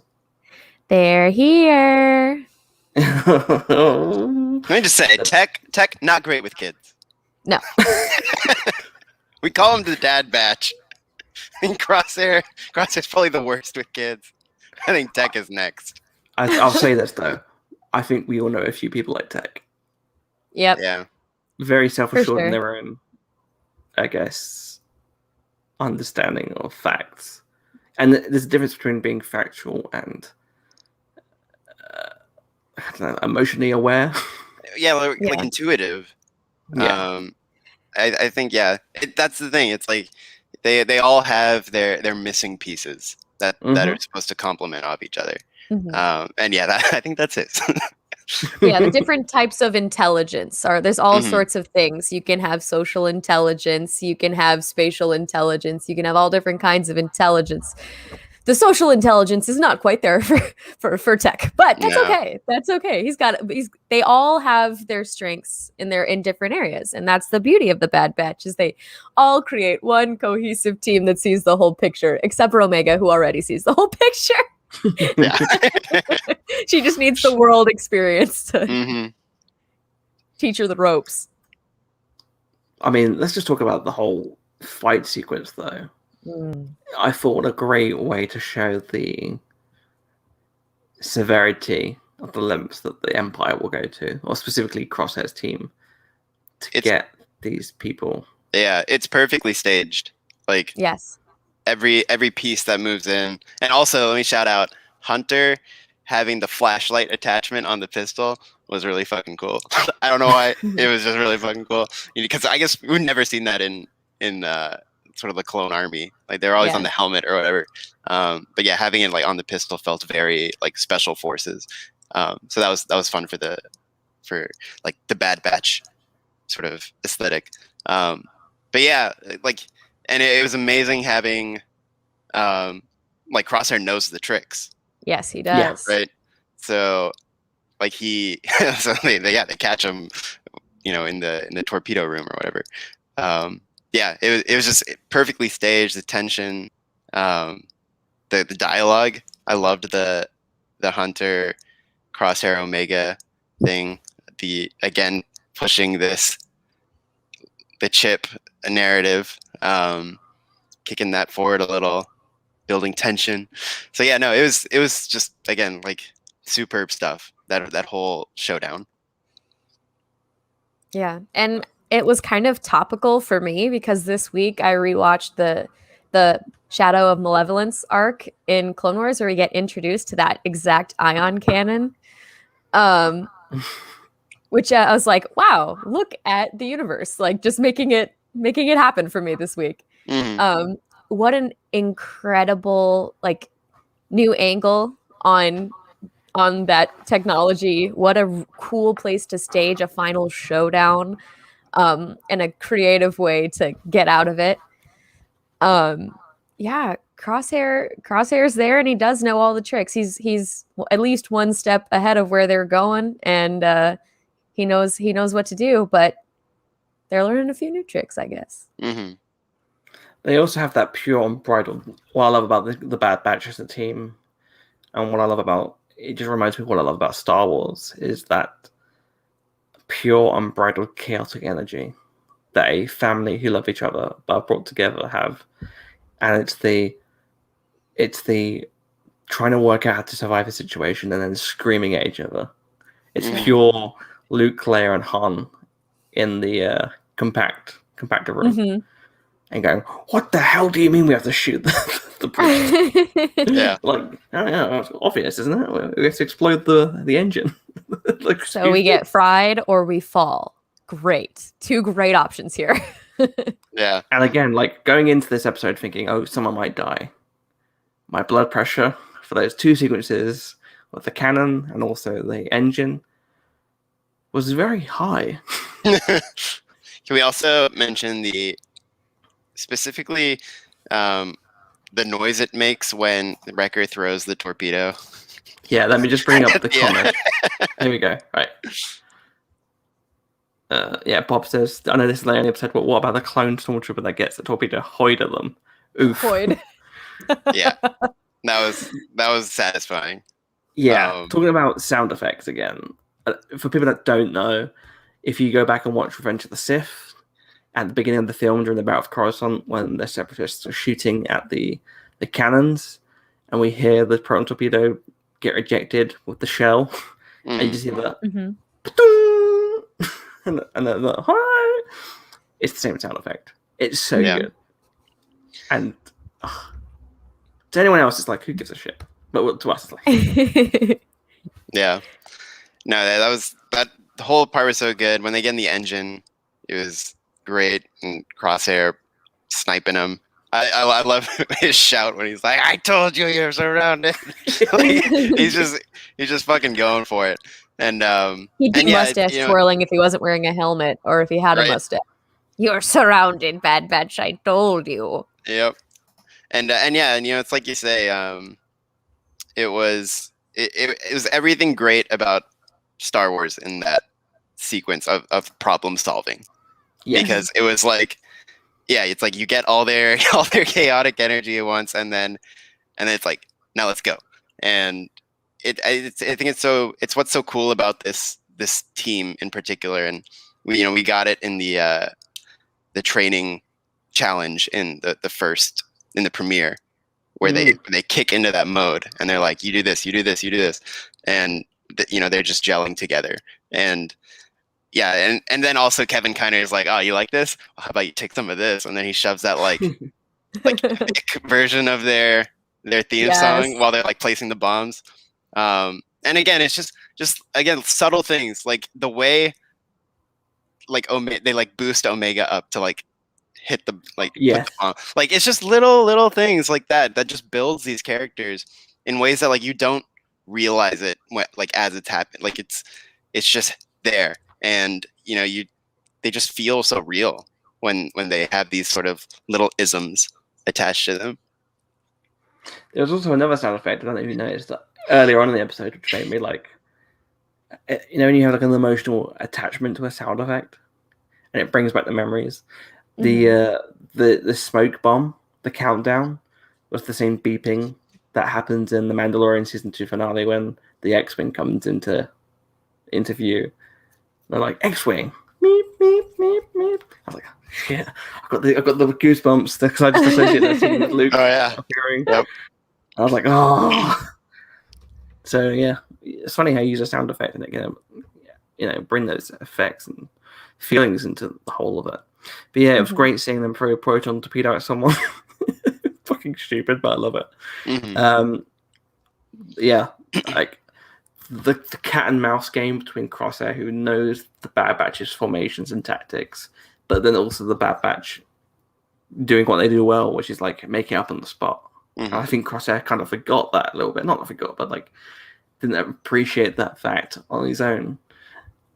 they're here. Let me just say, tech not great with kids. No. We call him the dad batch. I think Crosshair's probably the worst with kids. I think Tech is next. I'll say this though. I think we all know a few people like Tech. Yep. Yeah. Very self-assured in sure. their own, I guess, understanding of facts. And there's a difference between being factual and I don't know, emotionally aware. Yeah, like intuitive. Yeah. I think that's the thing. It's like they all have their missing pieces that are supposed to complement off each other. Mm-hmm. And I think that's it. Yeah, the different types of intelligence there's all sorts of things. You can have social intelligence, you can have spatial intelligence, you can have all different kinds of intelligence. The social intelligence is not quite there for Tech, but that's okay. That's okay. They all have their strengths in different areas, and that's the beauty of the Bad Batch is they all create one cohesive team that sees the whole picture, except for Omega, who already sees the whole picture. She just needs the world experience to teach her the ropes. I mean, let's just talk about the whole fight sequence, though. I thought a great way to show the severity of the lengths that the Empire will go to, or specifically Crosshair's team, to get these people. Yeah, it's perfectly staged. Like, yes, every piece that moves in, and also let me shout out Hunter having the flashlight attachment on the pistol was really fucking cool. I don't know why, it was just really fucking cool because I guess we've never seen that in sort of the clone army. Like they're always on the helmet or whatever. But yeah, having it like on the pistol felt very like special forces. So that was fun for like the Bad Batch sort of aesthetic. But yeah, like, and it was amazing having like Crosshair knows the tricks. Yes, he does. Yeah, right. So like they catch him, in the torpedo room or whatever. Yeah, it was just perfectly staged. The tension, the dialogue. I loved the Hunter, Crosshair, Omega thing. Again pushing the chip narrative, kicking that forward a little, building tension. So yeah, no, it was just again like superb stuff. That whole showdown. Yeah, and it was kind of topical for me because this week I rewatched the Shadow of Malevolence arc in Clone Wars where we get introduced to that exact ion cannon. Which I was like, wow, look at the universe, like just making it happen for me this week. What an incredible like new angle on that technology. What a cool place to stage a final showdown. And a creative way to get out of it. Yeah, Crosshair's there, and he does know all the tricks. He's at least one step ahead of where they're going, and he knows what to do. But they're learning a few new tricks, I guess. They also have that pure unbridled. What I love about the Bad Batch as a team, and what I love about it, just reminds me of what I love about Star Wars is that pure unbridled chaotic energy that a family who love each other but are brought together have, and it's the trying to work out how to survive the situation and then screaming at each other. It's Mhm. pure Luke, Claire, and Han in the compactor room Mhm. and going, "What the hell do you mean we have to shoot the priest?" Yeah. Like, oh, yeah, it's obvious, isn't it? We have to explode the engine. Like, So we excuse me? get fried or we fall. Great. 2 great options here. Yeah. And again, like going into this episode thinking, "Oh, someone might die." My blood pressure for those 2 sequences with the cannon and also the engine was very high. Can we also mention specifically the noise it makes when Wrecker throws the torpedo? Yeah, let me just bring up the Yeah. comment. Here we go. Right. Yeah, Bob says, I know this is the only episode, but what about the clone stormtrooper that gets the torpedo hoid at them? Oof. Hoid. Yeah. That was satisfying. Yeah, talking about sound effects again. For people that don't know, if you go back and watch Revenge of the Sith, at the beginning of the film during the Battle of Coruscant, when the Separatists are shooting at the cannons, and we hear the proton torpedo get ejected with the shell, and you just hear that, Mhm. and then the hi. It's the same sound effect. It's so Yeah. good. And to anyone else, it's like, who gives a shit? But to us, it's like, Yeah. No, that the whole part was so good. When they get in the engine, it was great. And Crosshair sniping him. I love his shout when he's like, "I told you you're surrounded." Like, he's just fucking going for it. And He'd be and yeah, mustache you know, twirling if he wasn't wearing a helmet or if he had a Right. mustache. You're surrounded, Bad Batch. I told you. Yep. And yeah, and it's like you say, it was everything great about Star Wars in that sequence of problem solving. yes. Because it was like, yeah, it's like you get all their chaotic energy at once, and then it's like, now let's go. And I think it's what's so cool about this team in particular, and we got it in the training challenge in the premiere, where they kick into that mode and they're like, you do this, you do this, you do this, and they're just gelling together. And yeah, and then also Kevin Kiner is like, oh, you like this? Well, how about you take some of this? And then he shoves that like epic version of their theme song while they're like placing the bombs. And again, it's just again subtle things, like the way like they like boost Omega up to like hit the like put the bomb. Like it's just little things like that just builds these characters in ways that like you don't realize it like as it's happened. Like it's just there, and they just feel so real when they have these sort of little isms attached to them. There was also another sound effect, I don't know if you noticed, that earlier on in the episode, which made me like, when you have like an emotional attachment to a sound effect and it brings back the memories. The smoke bomb, the countdown, was the same beeping that happens in the Mandalorian season 2 finale when the X-Wing comes into view. They're like, X-Wing, meep, meep, meep, meep. I was like, shit, I've got the goosebumps because I just associate that scene with Luke appearing. Yep. I was like, oh. So yeah, it's funny how you use a sound effect and it can, bring those effects and feelings into the whole of it. But yeah, it was great seeing them throw a proton torpedo at someone. Fucking stupid, but I love it. Yeah, like the cat and mouse game between Crosshair, who knows the Bad Batch's formations and tactics, but then also the Bad Batch doing what they do well, which is like making up on the spot. And I think Crosshair kind of forgot that a little bit. Not forgot, but like didn't appreciate that fact on his own.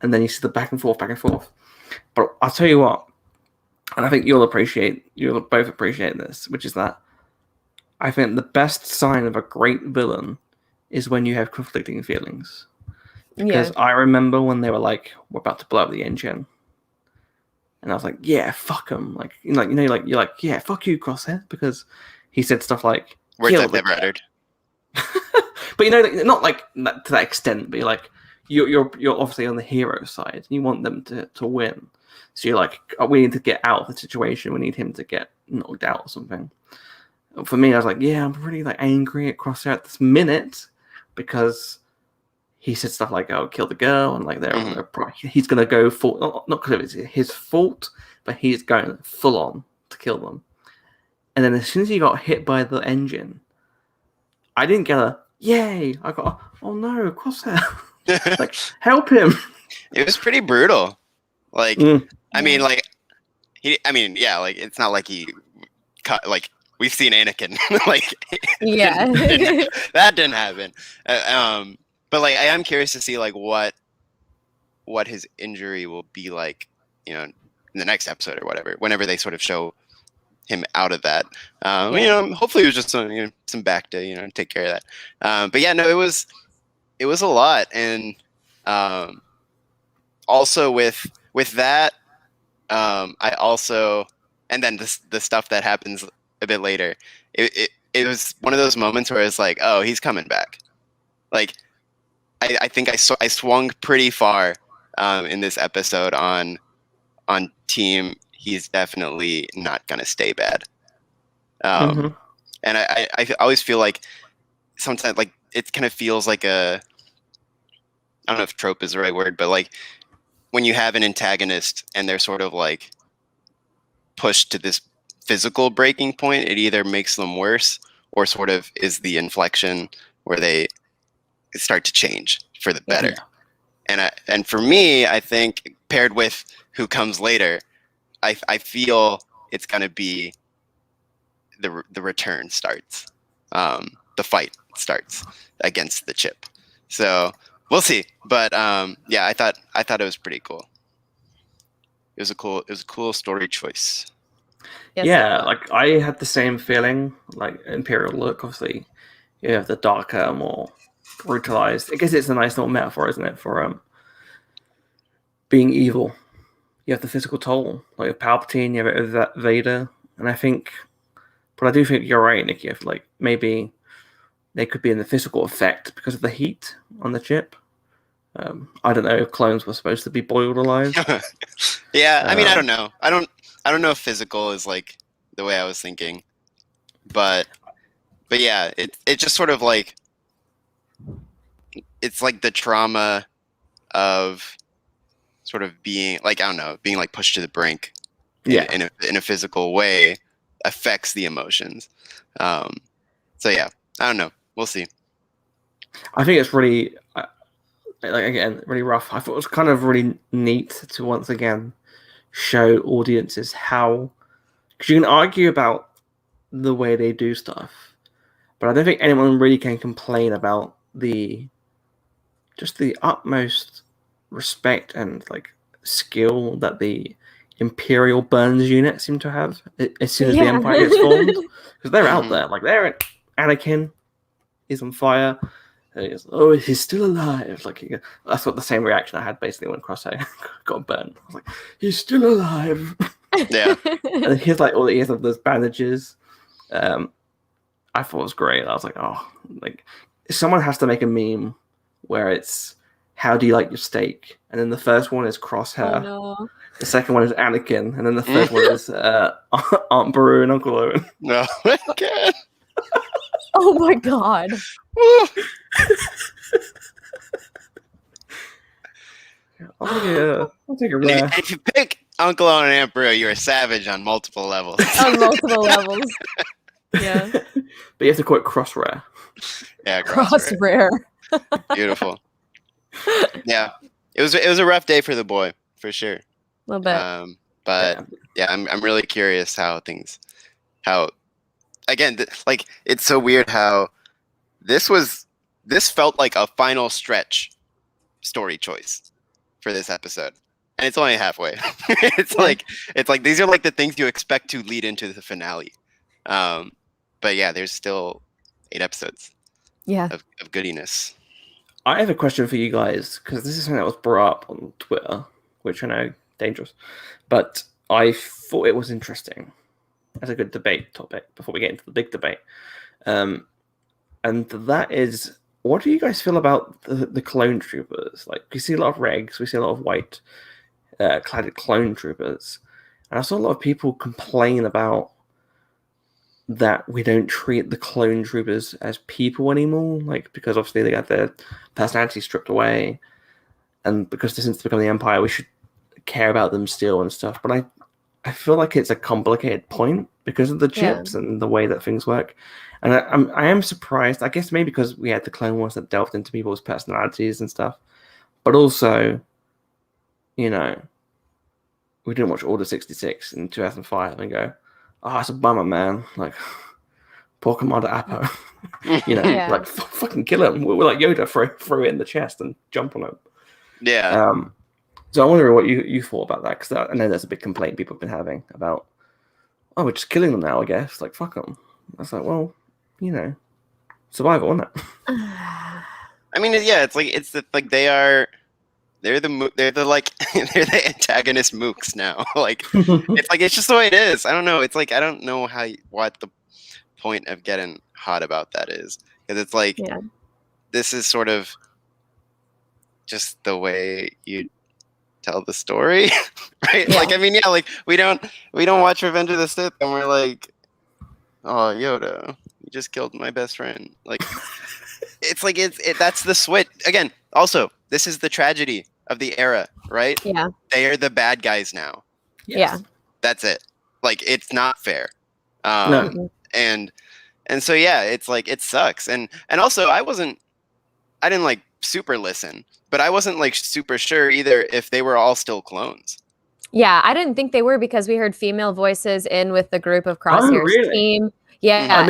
And then you see the back and forth. But I'll tell you what, and I think you'll both appreciate this, which is that I think the best sign of a great villain is when you have conflicting feelings. Because I remember when they were like, we're about to blow up the engine. And I was like, yeah, fuck him. Like, you're like, yeah, fuck you, Crosshair, because he said stuff like, words I've never uttered. But not like to that extent, but you're obviously on the hero side. You want them to win. So you're like, we need to get out of the situation. We need him to get knocked out or something. For me, I was like, yeah, I'm really like angry at Crosshair at this minute because he said stuff like, "Oh, kill the girl," and like he's gonna go full, not because it's his fault, but he's going full on to kill them. And then as soon as he got hit by the engine, I didn't get a yay. I got, oh no, Crosshair, like help him. It was pretty brutal. Like, I mean, like yeah, like it's not like he cut. Like we've seen Anakin. Like, Yeah. that didn't happen. But like, I am curious to see like what his injury will be like, you know, in the next episode or whatever. Whenever they sort of show him out of that, you know, hopefully it was just some back to take care of that. But yeah, no, it was a lot, and also with that, I also, and then the stuff that happens a bit later, it was one of those moments where it's like, oh, he's coming back. Like, I think I swung pretty far in this episode on team. He's definitely not gonna stay bad. And I always feel like sometimes like it kind of feels like I don't know if trope is the right word, but like when you have an antagonist and they're sort of like pushed to this physical breaking point, it either makes them worse or sort of is the inflection where they start to change for the better. Yeah. And for me, I think paired with who comes later, I feel it's going to be the return starts. The fight starts against the chip. So we'll see. But yeah, I thought it was pretty cool. It was a cool story choice. Yes, yeah, like I had the same feeling. Like Imperial look, obviously, you have the darker, more brutalized. I guess it's a nice little metaphor, isn't it, for being evil. You have the physical toll, like with Palpatine, you have it with Vader, and I do think you're right, Nicky. If like maybe they could be in the physical effect because of the heat on the chip. I don't know if clones were supposed to be boiled alive. Yeah, I mean, I don't know. I don't know if physical is like the way I was thinking, but yeah, it just sort of like it's like the trauma of sort of being like, I don't know, being like pushed to the brink in a physical way affects the emotions. So yeah, I don't know. We'll see. I think it's really, like again, really rough. I thought it was kind of really neat to once again show audiences how, because you can argue about the way they do stuff, but I don't think anyone really can complain about the utmost respect and like skill that the Imperial Burns unit seem to have as soon as the Empire gets formed, because they're out there, like they're Anakin is on fire. And he goes, oh, he's still alive. Like that's what the same reaction I had basically when Crosshair got burned. I was like, he's still alive. Yeah. And he's like, all he has of those bandages. I thought it was great. I was like, oh, like someone has to make a meme where it's, how do you like your steak? And then the first one is Crosshair. Oh, no. The second one is Anakin, and then the third one is Aunt Beru and Uncle Owen. No, my God. Oh my God. I'll take a rare. If you pick Uncle Owen and Aunt Beru, you're a savage on multiple levels. On multiple levels. Yeah. But you have to quote Crosshair. Yeah, Crosshair. Beautiful. Yeah, it was a rough day for the boy, for sure. A little bit. But yeah, I'm really curious how again, like it's so weird how this felt like a final stretch story choice for this episode, and it's only halfway. It's like these are like the things you expect to lead into the finale. But yeah, there's still 8 episodes. Yeah. Of goodiness. I have a question for you guys, because this is something that was brought up on Twitter, which I know dangerous, but I thought it was interesting as a good debate topic before we get into the big debate. And that is, what do you guys feel about the clone troopers? Like, we see a lot of regs, we see a lot of white cladded clone troopers, and I saw a lot of people complain about that we don't treat the clone troopers as people anymore, like because obviously they got their personality stripped away, and because this is to become the Empire, we should care about them still and stuff. But I feel like it's a complicated point because of the chips and the way that things work. And I am surprised, I guess maybe because we had the Clone Wars that delved into people's personalities and stuff, but also, you know, we didn't watch Order 66 in 2005 and go, oh, it's a bummer, man. Like, poor Commander Appo. You know, like, fucking kill him. We're like Yoda, throw it in the chest and jump on him. Yeah. So I wonder what you thought about that, because I know there's a big complaint people have been having about, oh, we're just killing them now, I guess. Like, fuck them. I was like, well, you know, survival, isn't it? I mean, yeah, it's like they're the like they're the antagonist mooks now. Like it's just the way it is. I don't know. It's like I don't know what the point of getting hot about that is, because it's like this is sort of just the way you tell the story, right? Yeah. Like I mean, yeah, like we don't watch Revenge of the Sith and we're like, oh Yoda, you just killed my best friend. Like it's like that's the switch again. Also, this is the tragedy of the era, right? Yeah. They are the bad guys now. Yes. Yeah. That's it. Like, it's not fair. No. And so, yeah, it's like, it sucks. And also, I didn't like super listen, but I wasn't like super sure either if they were all still clones. Yeah, I didn't think they were because we heard female voices in with the group of Crosshair's team. Yeah.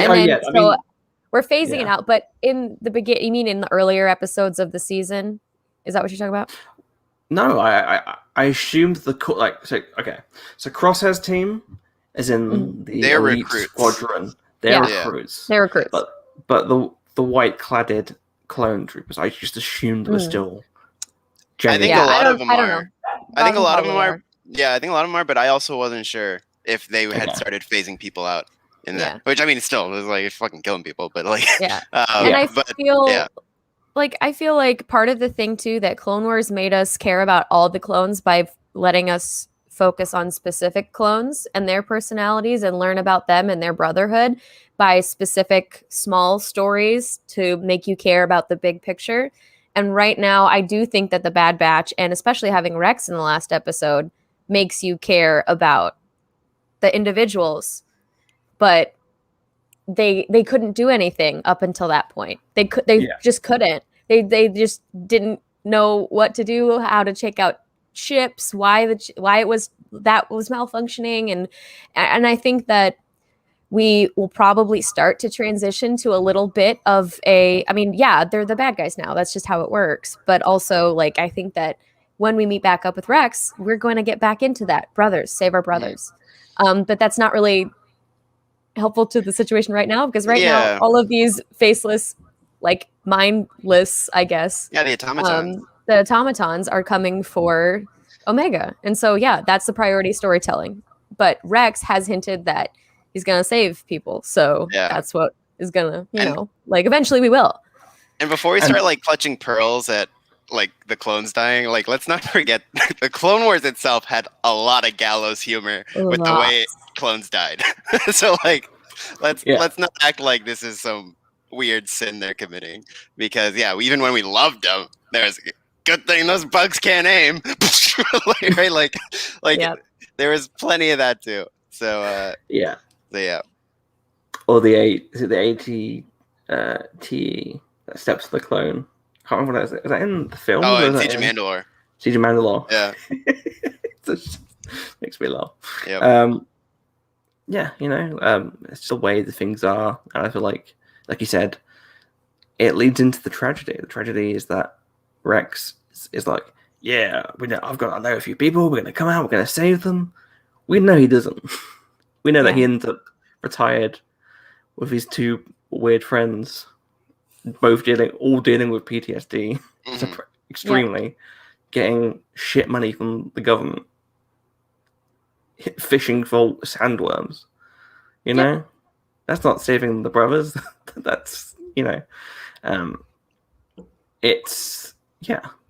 We're phasing it out. But in the beginning, you mean in the earlier episodes of the season? Is that what you're talking about? No, I assumed so Crosshair's team is in the elite squadron. They're recruits. They're recruits. But the white cladded clone troopers, I just assumed were still genuine. I think a lot of them are. I think a lot of them are. Yeah, I think a lot of them are, but I also wasn't sure if they had started phasing people out in that. Which I mean, still, it was like fucking killing people, but like I feel like part of the thing too that Clone Wars made us care about all the clones by letting us focus on specific clones and their personalities and learn about them and their brotherhood by specific small stories to make you care about the big picture. And right now, I do think that the Bad Batch, and especially having Rex in the last episode, makes you care about the individuals. But they couldn't do anything up until that point. They just couldn't. They just didn't know what to do, how to check out ships, why it was malfunctioning, and I think that we will probably start to transition to a little bit of they're the bad guys now. That's just how it works. But also, like, I think that when we meet back up with Rex, we're going to get back into that. Brothers, save our brothers. But that's not really helpful to the situation right now, because now all of these faceless, like mindless, I guess. Yeah, the automatons are coming for Omega. And so, that's the priority storytelling. But Rex has hinted that he's going to save people. So that's what is going to, eventually we will. And before we start like clutching pearls at like the clones dying, like let's not forget the Clone Wars itself had a lot of gallows humor with the way clones died. So like let's not act like this is some weird sin they're committing, because even when we loved them, there's good thing those bugs can't aim. Right? Like there was plenty of that too. So or the AT-T that steps the clone. I can't remember what that is. Is that in the film? Oh, it's Siege of Mandalore. Siege of Mandalore. Yeah. It makes me laugh. Yep. It's just the way the things are. And I feel like you said, it leads into the tragedy. The tragedy is that Rex is like, I know a few people, we're going to come out, we're going to save them. We know he doesn't. We know that he ends up retired with his two weird friends, both dealing with PTSD, extremely, getting shit money from the government, fishing for sandworms. You know, that's not saving the brothers. That's it's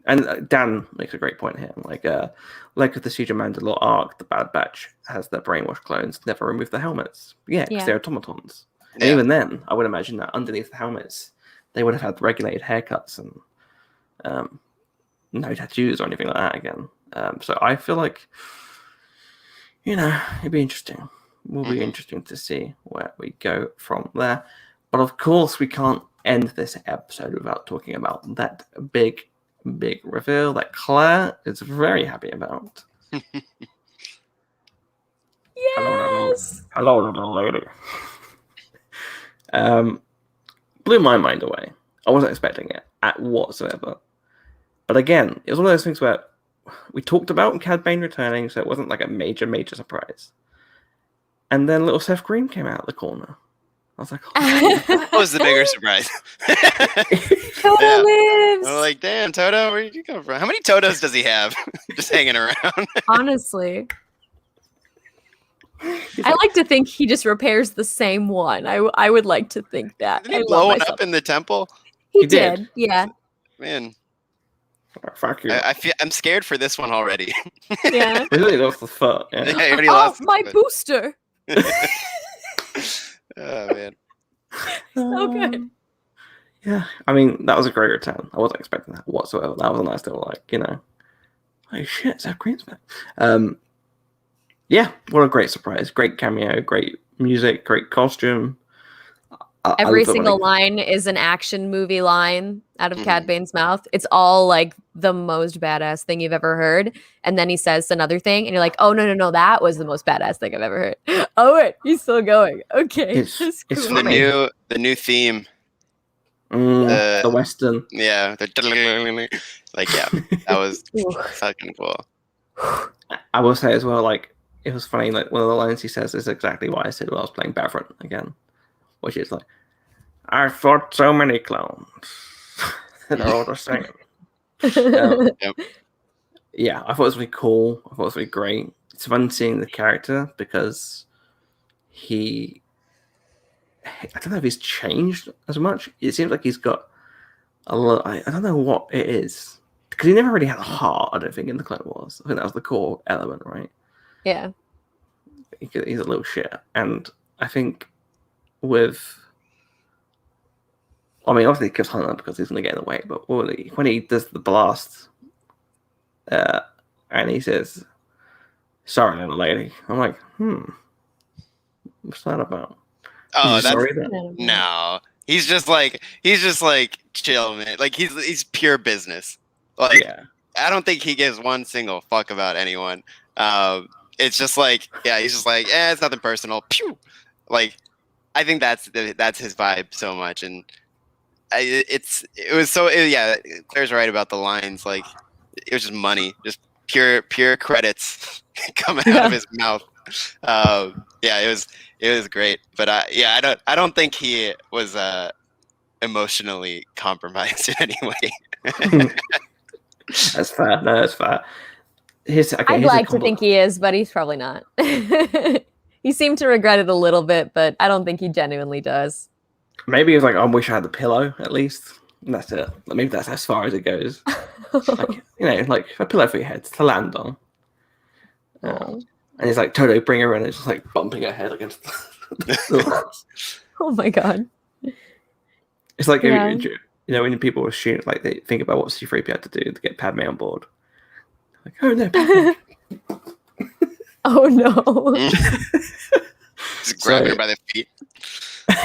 And Dan makes a great point here. Like the Siege of Mandalore arc, the Bad Batch has their brainwash clones never remove the helmets. Yeah, because they're automatons. And even then, I would imagine that underneath the helmets, they would have had regulated haircuts and no tattoos or anything like that again. So I feel like, it'd be interesting. Will be interesting to see where we go from there. But of course, we can't end this episode without talking about that big reveal that Claire is very happy about. Yes. Hello, little lady. Blew my mind away. I wasn't expecting it at whatsoever. But again, it was one of those things where we talked about Cad Bane returning, so it wasn't like a major surprise. And then little Seth Green came out of the corner. I was like, that was the bigger surprise. Toto lives. I'm like, damn, Toto, where did you come from? How many Totos does he have? Just hanging around. Honestly. I like to think he just repairs the same one. I would like to think that. Didn't he blow one up in the temple? He did. Yeah. Man. Oh, fuck you. I'm scared for this one already. Yeah. We really lost the foot. Yeah. Yeah, he already lost my booster. Oh man. So good. Yeah, I mean, that was a great return. I wasn't expecting that whatsoever. That was a nice little, holy shit, Seth Green's back. Yeah, what a great surprise. Great cameo, great music, great costume. Every single line is an action movie line out of Cad Bane's mouth. It's all like the most badass thing you've ever heard. And then he says another thing, and you're like, oh, no, that was the most badass thing I've ever heard. Oh, wait, he's still going. Okay. It's cool. the new theme. The Western. Yeah. That was fucking cool. I will say as well, it was funny, one of the lines he says is exactly what I said when I was playing Battlefront again. Which is like, I fought so many clones. They're all the same. Yeah, I thought it was really cool. I thought it was really great. It's fun seeing the character because I don't know if he's changed as much. It seems like he's got a lot. I don't know what it is. Because he never really had a heart, I don't think, in the Clone Wars. I think that was the core element, right? Yeah. He's a little shit. And I think obviously he kills Hunter because he's going to get in the way, but when he does the blast and he says, sorry, little lady, I'm like, what's that about? Oh, No. He's just like chill, man. Like he's pure business. Like I don't think he gives one single fuck about anyone. It's just like, he's just like, it's nothing personal. Pew! Like, I think that's his vibe so much, and Claire's right about the lines. Like, it was just money, just pure credits coming out of his mouth. It was great, but I don't think he was emotionally compromised in any way. That's fair. No, that's fair. I'd like to think he is, but he's probably not. He seemed to regret it a little bit, but I don't think he genuinely does. Maybe he was like, I wish I had the pillow, at least. And that's it. Maybe that's as far as it goes. like a pillow for your head to land on. And he's like, Toto, bring her in. And it's just like bumping her head against the rocks. Oh my god. It's like, when people were shooting, like they think about what C-3PO had to do to get Padme on board. Like, oh no, Padme. Oh no. Just grab her by the feet.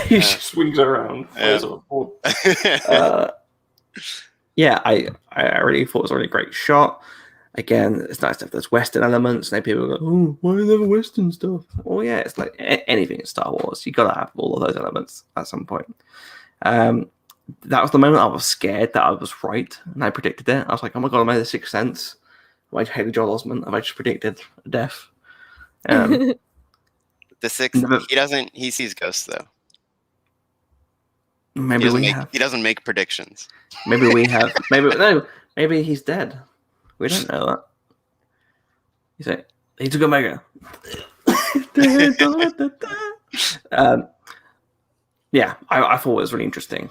He just swings around. I really thought it was a really great shot. Again, it's nice to have those Western elements. And then people go, oh, why do they have Western stuff? Well, yeah, it's like anything in Star Wars. You got to have all of those elements at some point. That was the moment I was scared that I was right. And I predicted it. I was like, oh my God, I made the Sixth Sense. Like Haley Joel Osment, have I just predicted death? The sixth, he sees ghosts though. He doesn't make predictions. Maybe he's dead. We don't know that. He's like, he took Omega. I thought it was really interesting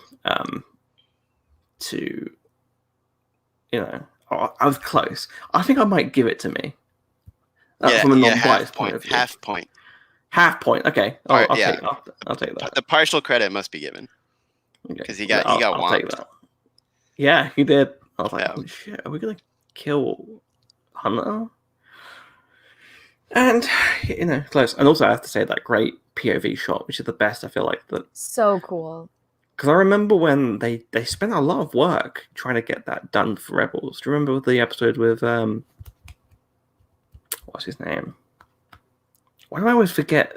Oh, I was close. I think I might give it to me. From a non-biased point of view. Half point. Half point. Okay. I'll take that. The partial credit must be given because he got I'll take whomped. that. Yeah, he did. I was like, Yeah. oh shit, are we gonna kill Hunter? And close. And also, I have to say that great POV shot, which is the best. I feel like that. So cool. Because I remember when they spent a lot of work trying to get that done for Rebels. Do you remember the episode with what's his name? Why do I always forget?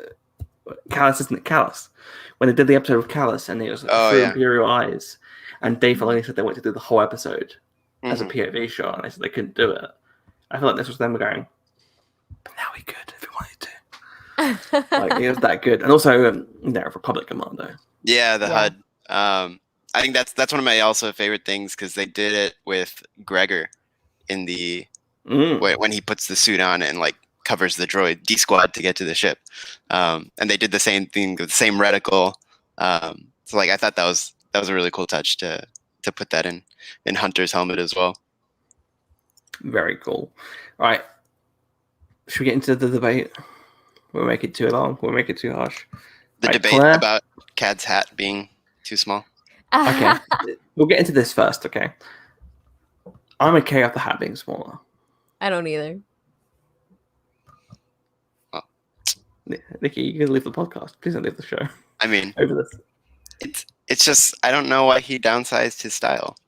Callus, isn't it? Callus. When they did the episode with Callus and it was through Imperial eyes, and Dave Filoni said they wanted to do the whole episode as a POV shot, and they said they couldn't do it. I feel like this was them going, but now we could if we wanted to. Like it was that good, and also Republic Commando. Yeah, the HUD. I think that's one of my also favorite things because they did it with Gregor in the when he puts the suit on and like covers the droid D-squad to get to the ship, and they did the same thing with the same reticle. So like I thought that was a really cool touch to put that in Hunter's helmet as well. Very cool. All right, should we get into the debate? We'll make it too long. We'll make it too harsh. The right, debate Claire? About Cad's hat being too small. Okay, we'll get into this first. Okay, I'm okay with the hat being smaller. I don't either. Oh. Nicky, you can leave the podcast. Please don't leave the show. I mean, over this. It's just I don't know why he downsized his style.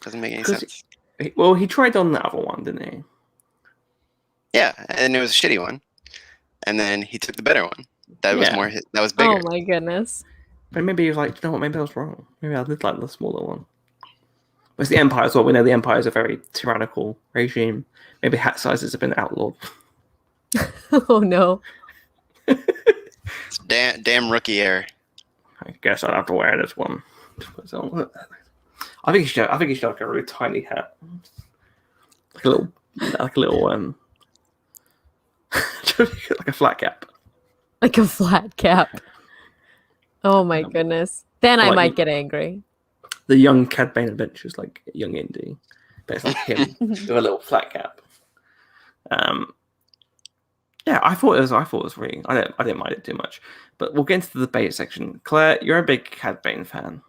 Doesn't make any sense. He tried on the other one, didn't he? Yeah, and it was a shitty one. And then he took the better one. That was more. That was bigger. Oh my goodness. But maybe he was like, you know what? Maybe I was wrong. Maybe I did like the smaller one. But it's the Empire as well. We know the Empire is a very tyrannical regime. Maybe hat sizes have been outlawed. Oh no. It's damn rookie error. I guess I'd have to wear this one. I think he should have like a really tiny hat, like a little like a flat cap. Like a flat cap. Oh my goodness. Then I might get angry. The young Cad Bane Adventures, like young Indy, but it's like him with a little flat cap. Yeah, I thought it was really. I didn't mind it too much, but we'll get into the debate section. Claire, you're a big Cad Bane fan.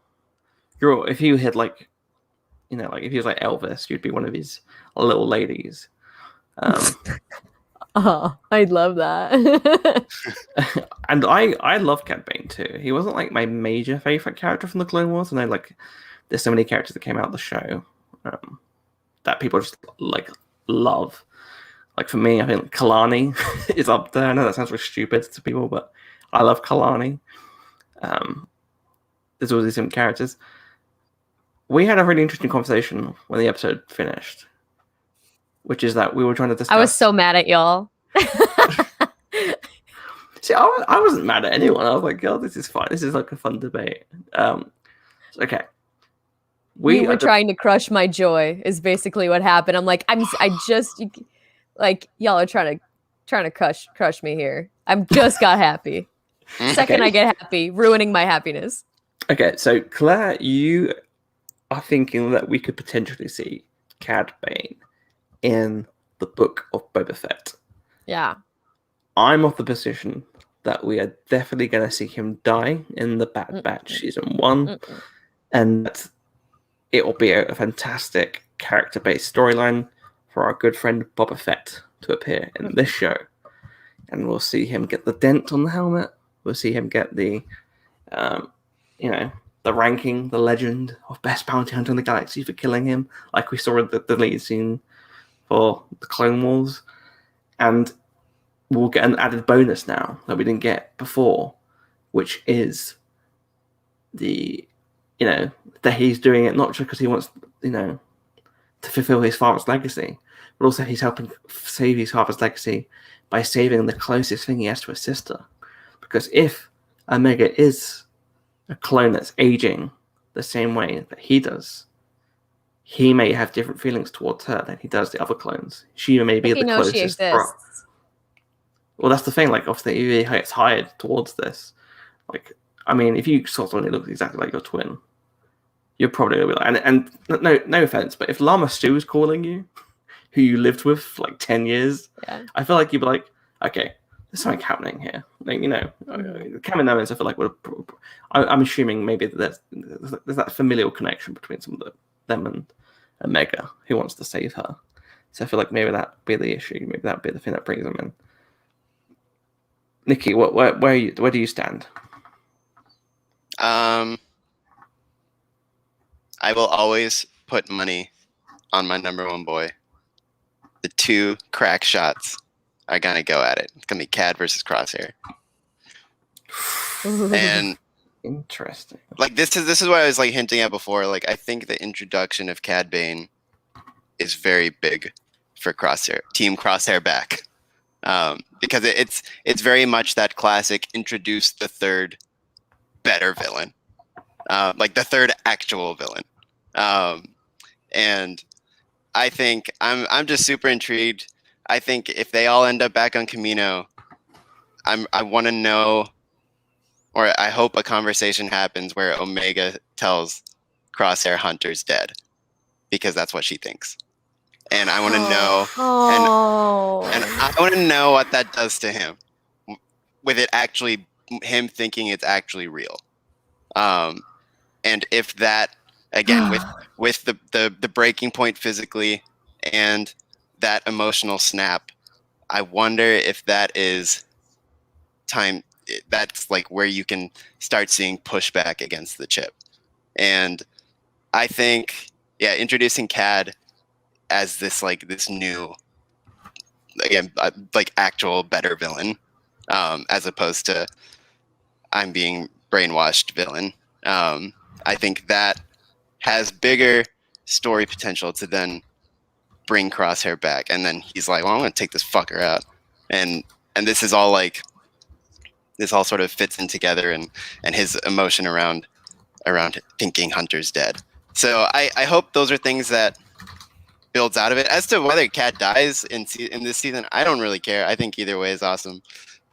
If you had like if he was like Elvis, you'd be one of his little ladies. Oh, I'd love that. And I love Cad Bane too. He wasn't like my major favorite character from the Clone Wars. I know like there's so many characters that came out of the show that people just like love. Like for me, I think Kalani is up there. I know that sounds really stupid to people, but I love Kalani. There's all these different characters. We had a really interesting conversation when the episode finished, which is that we were trying to discuss. I was so mad at y'all. See, I wasn't mad at anyone. I was like, "Oh, this is fine. This is like a fun debate." Okay. We were trying to crush my joy. Is basically what happened. I'm like, y'all are trying to crush me here. I'm just got happy. Second, I get happy, ruining my happiness. Okay, so Claire, you are thinking that we could potentially see Cad Bane in the Book of Boba Fett. Yeah. I'm of the position that we are definitely going to see him die in the Bad Batch season 1, and that it will be a fantastic character-based storyline for our good friend Boba Fett to appear in this show, and we'll see him get the dent on the helmet. We'll see him get the, the ranking, the legend of best bounty hunter in the galaxy for killing him, like we saw in the lead scene for the Clone Wars, and we'll get an added bonus now that we didn't get before, which is that he's doing it not just because he wants, to fulfill his father's legacy, but also he's helping save his father's legacy by saving the closest thing he has to his sister. Because if Omega is a clone that's aging the same way that he does, he may have different feelings towards her than he does the other clones. She may be the closest. She exists. Well, that's the thing. Like, obviously, he gets hired towards this. Like, I mean, if you saw someone who looks exactly like your twin, you're probably gonna be like, and no offense, but if Lama Stu is calling you, who you lived with for like 10 years, Yeah. I feel like you'd be like, okay, there's something happening here. Like, you know, Cameron Owens, I feel like I'm assuming maybe there's that familial connection between some of them and Omega, who wants to save her. So I feel like maybe that'd be the issue. Maybe that'd be the thing that brings them in. Nikki, where do you stand? I will always put money on my number one boy. The two crack shots are gonna go at it. It's gonna be Cad versus Crosshair. And interesting. Like this is what I was like hinting at before. Like I think the introduction of Cad Bane is very big for Crosshair, Team Crosshair back, because it's very much that classic introduce the third better villain, like the third actual villain, and I think I'm just super intrigued. I think if they all end up back on Camino, I want to know, or I hope a conversation happens where Omega tells Crosshair Hunter's dead, because that's what she thinks, and I want to know, and I want to know what that does to him, with it actually him thinking it's actually real, and if that again with the breaking point physically and that emotional snap, I wonder if that is time. That's like where you can start seeing pushback against the chip. And I think, yeah, introducing Cad as this new, again, like actual better villain, as opposed to I'm being brainwashed villain. I think that has bigger story potential to then bring Crosshair back. And then he's like, well, I'm going to take this fucker out. And this is all like, this all sort of fits in together, and his emotion around thinking Hunter's dead. So I hope those are things that builds out of it. As to whether Cad dies in this season, I don't really care. I think either way is awesome.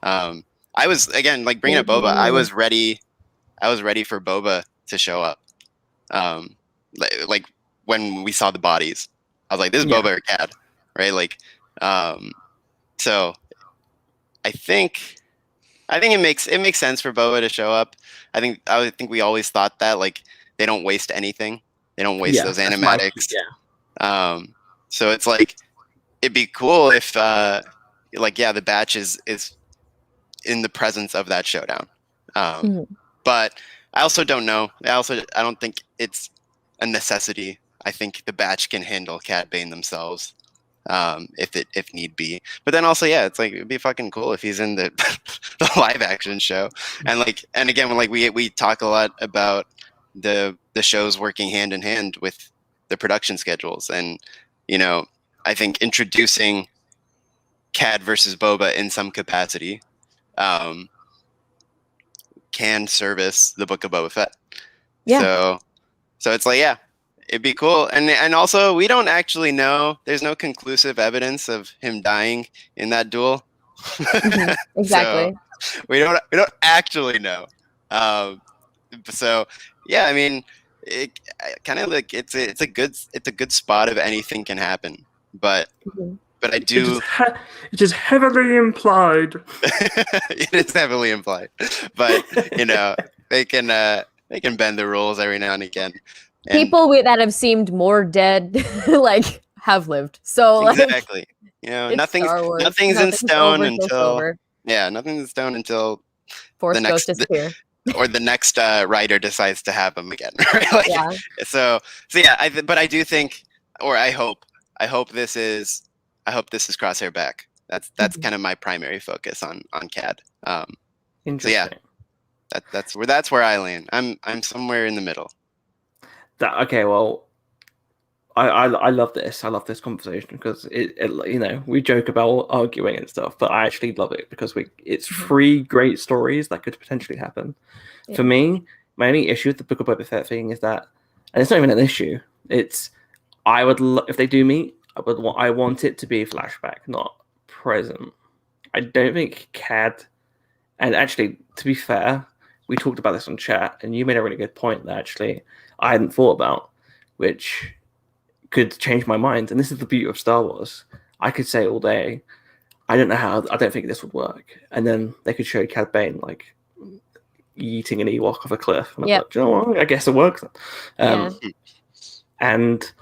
I was, again, like bringing up Boba, I was ready for Boba to show up. Like when we saw the bodies, I was like, this is Boba or Cad, right? Like, so I think it makes sense for Boba to show up. I think we always thought that, like, they don't waste anything. They don't waste those animatics. So it's like, it'd be cool if the batch is in the presence of that showdown. But I also don't know. I don't think it's a necessity. I think the batch can handle Cad Bane themselves, if need be. But then also, it's like, it'd be fucking cool if he's in the the live action show. And again, when we talk a lot about the shows working hand in hand with the production schedules, and I think introducing Cad versus Boba in some capacity can service the Book of Boba Fett. So it's like, it'd be cool. And also, we don't actually know. There's no conclusive evidence of him dying in that duel. Exactly. So we don't actually know. So I mean, it kind of like it's a good spot of anything can happen. But I do. It is heavily implied. It is heavily implied, but they can bend the rules every now and again. People that have seemed more dead, like, have lived. So exactly, nothing's in stone until nothing's in stone until Force Ghost disappear, or the next writer decides to have them again. Right? So but I do think, or I hope this is Crosshair back. That's kind of my primary focus on Cad. Interesting. So that's where I land. I'm somewhere in the middle. Okay, well, I love this. I love this conversation because it we joke about arguing and stuff, but I actually love it because it's three great stories that could potentially happen. For me, my only issue with the Book of Boba Fett thing is that, and it's not even an issue. It's if they do meet, I want it to be flashback, not present. I don't think Cad, and actually, to be fair, we talked about this on chat, and you made a really good point that actually, I hadn't thought about, which could change my mind. And this is the beauty of Star Wars. I could say all day, I don't know how, I don't think this would work. And then they could show Cad Bane like eating an Ewok off a cliff. And I'm like, you know what? I guess it works. And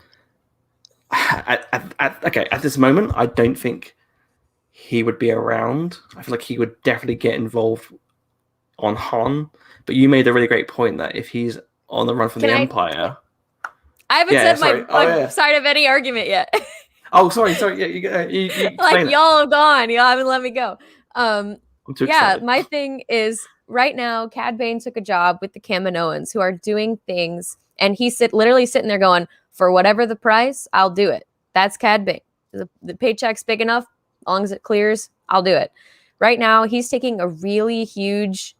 at this moment, I don't think he would be around. I feel like he would definitely get involved on Han. But you made a really great point that if he's on the run from the Empire. I haven't said my side of any argument yet. Oh, sorry. Yeah, you like y'all have gone. Y'all haven't let me go. I'm too excited. My thing is right now, Cad Bane took a job with the Kaminoans who are doing things, and he's literally sitting there going, for whatever the price, I'll do it. That's Cad Bane. The paycheck's big enough. As long as it clears, I'll do it. Right now, he's taking a really huge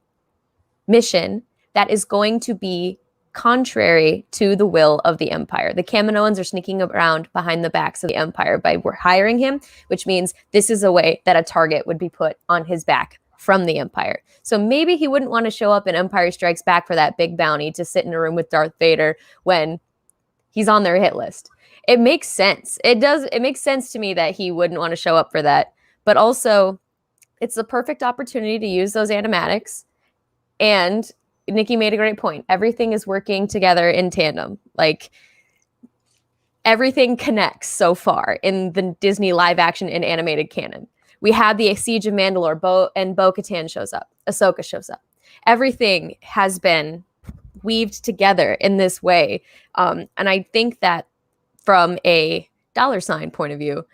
mission that is going to be contrary to the will of the Empire. The Kaminoans are sneaking around behind the backs of the Empire by hiring him, which means this is a way that a target would be put on his back from the Empire. So maybe he wouldn't want to show up in Empire Strikes Back for that big bounty to sit in a room with Darth Vader when he's on their hit list. It makes sense. It makes sense to me that he wouldn't want to show up for that. But also, it's the perfect opportunity to use those animatics. And Nikki made a great point. Everything is working together in tandem. Like, everything connects so far in the Disney live action and animated canon. We had the Siege of Mandalore, Bo-Katan shows up. Ahsoka shows up. Everything has been weaved together in this way. And I think that from a $ point of view,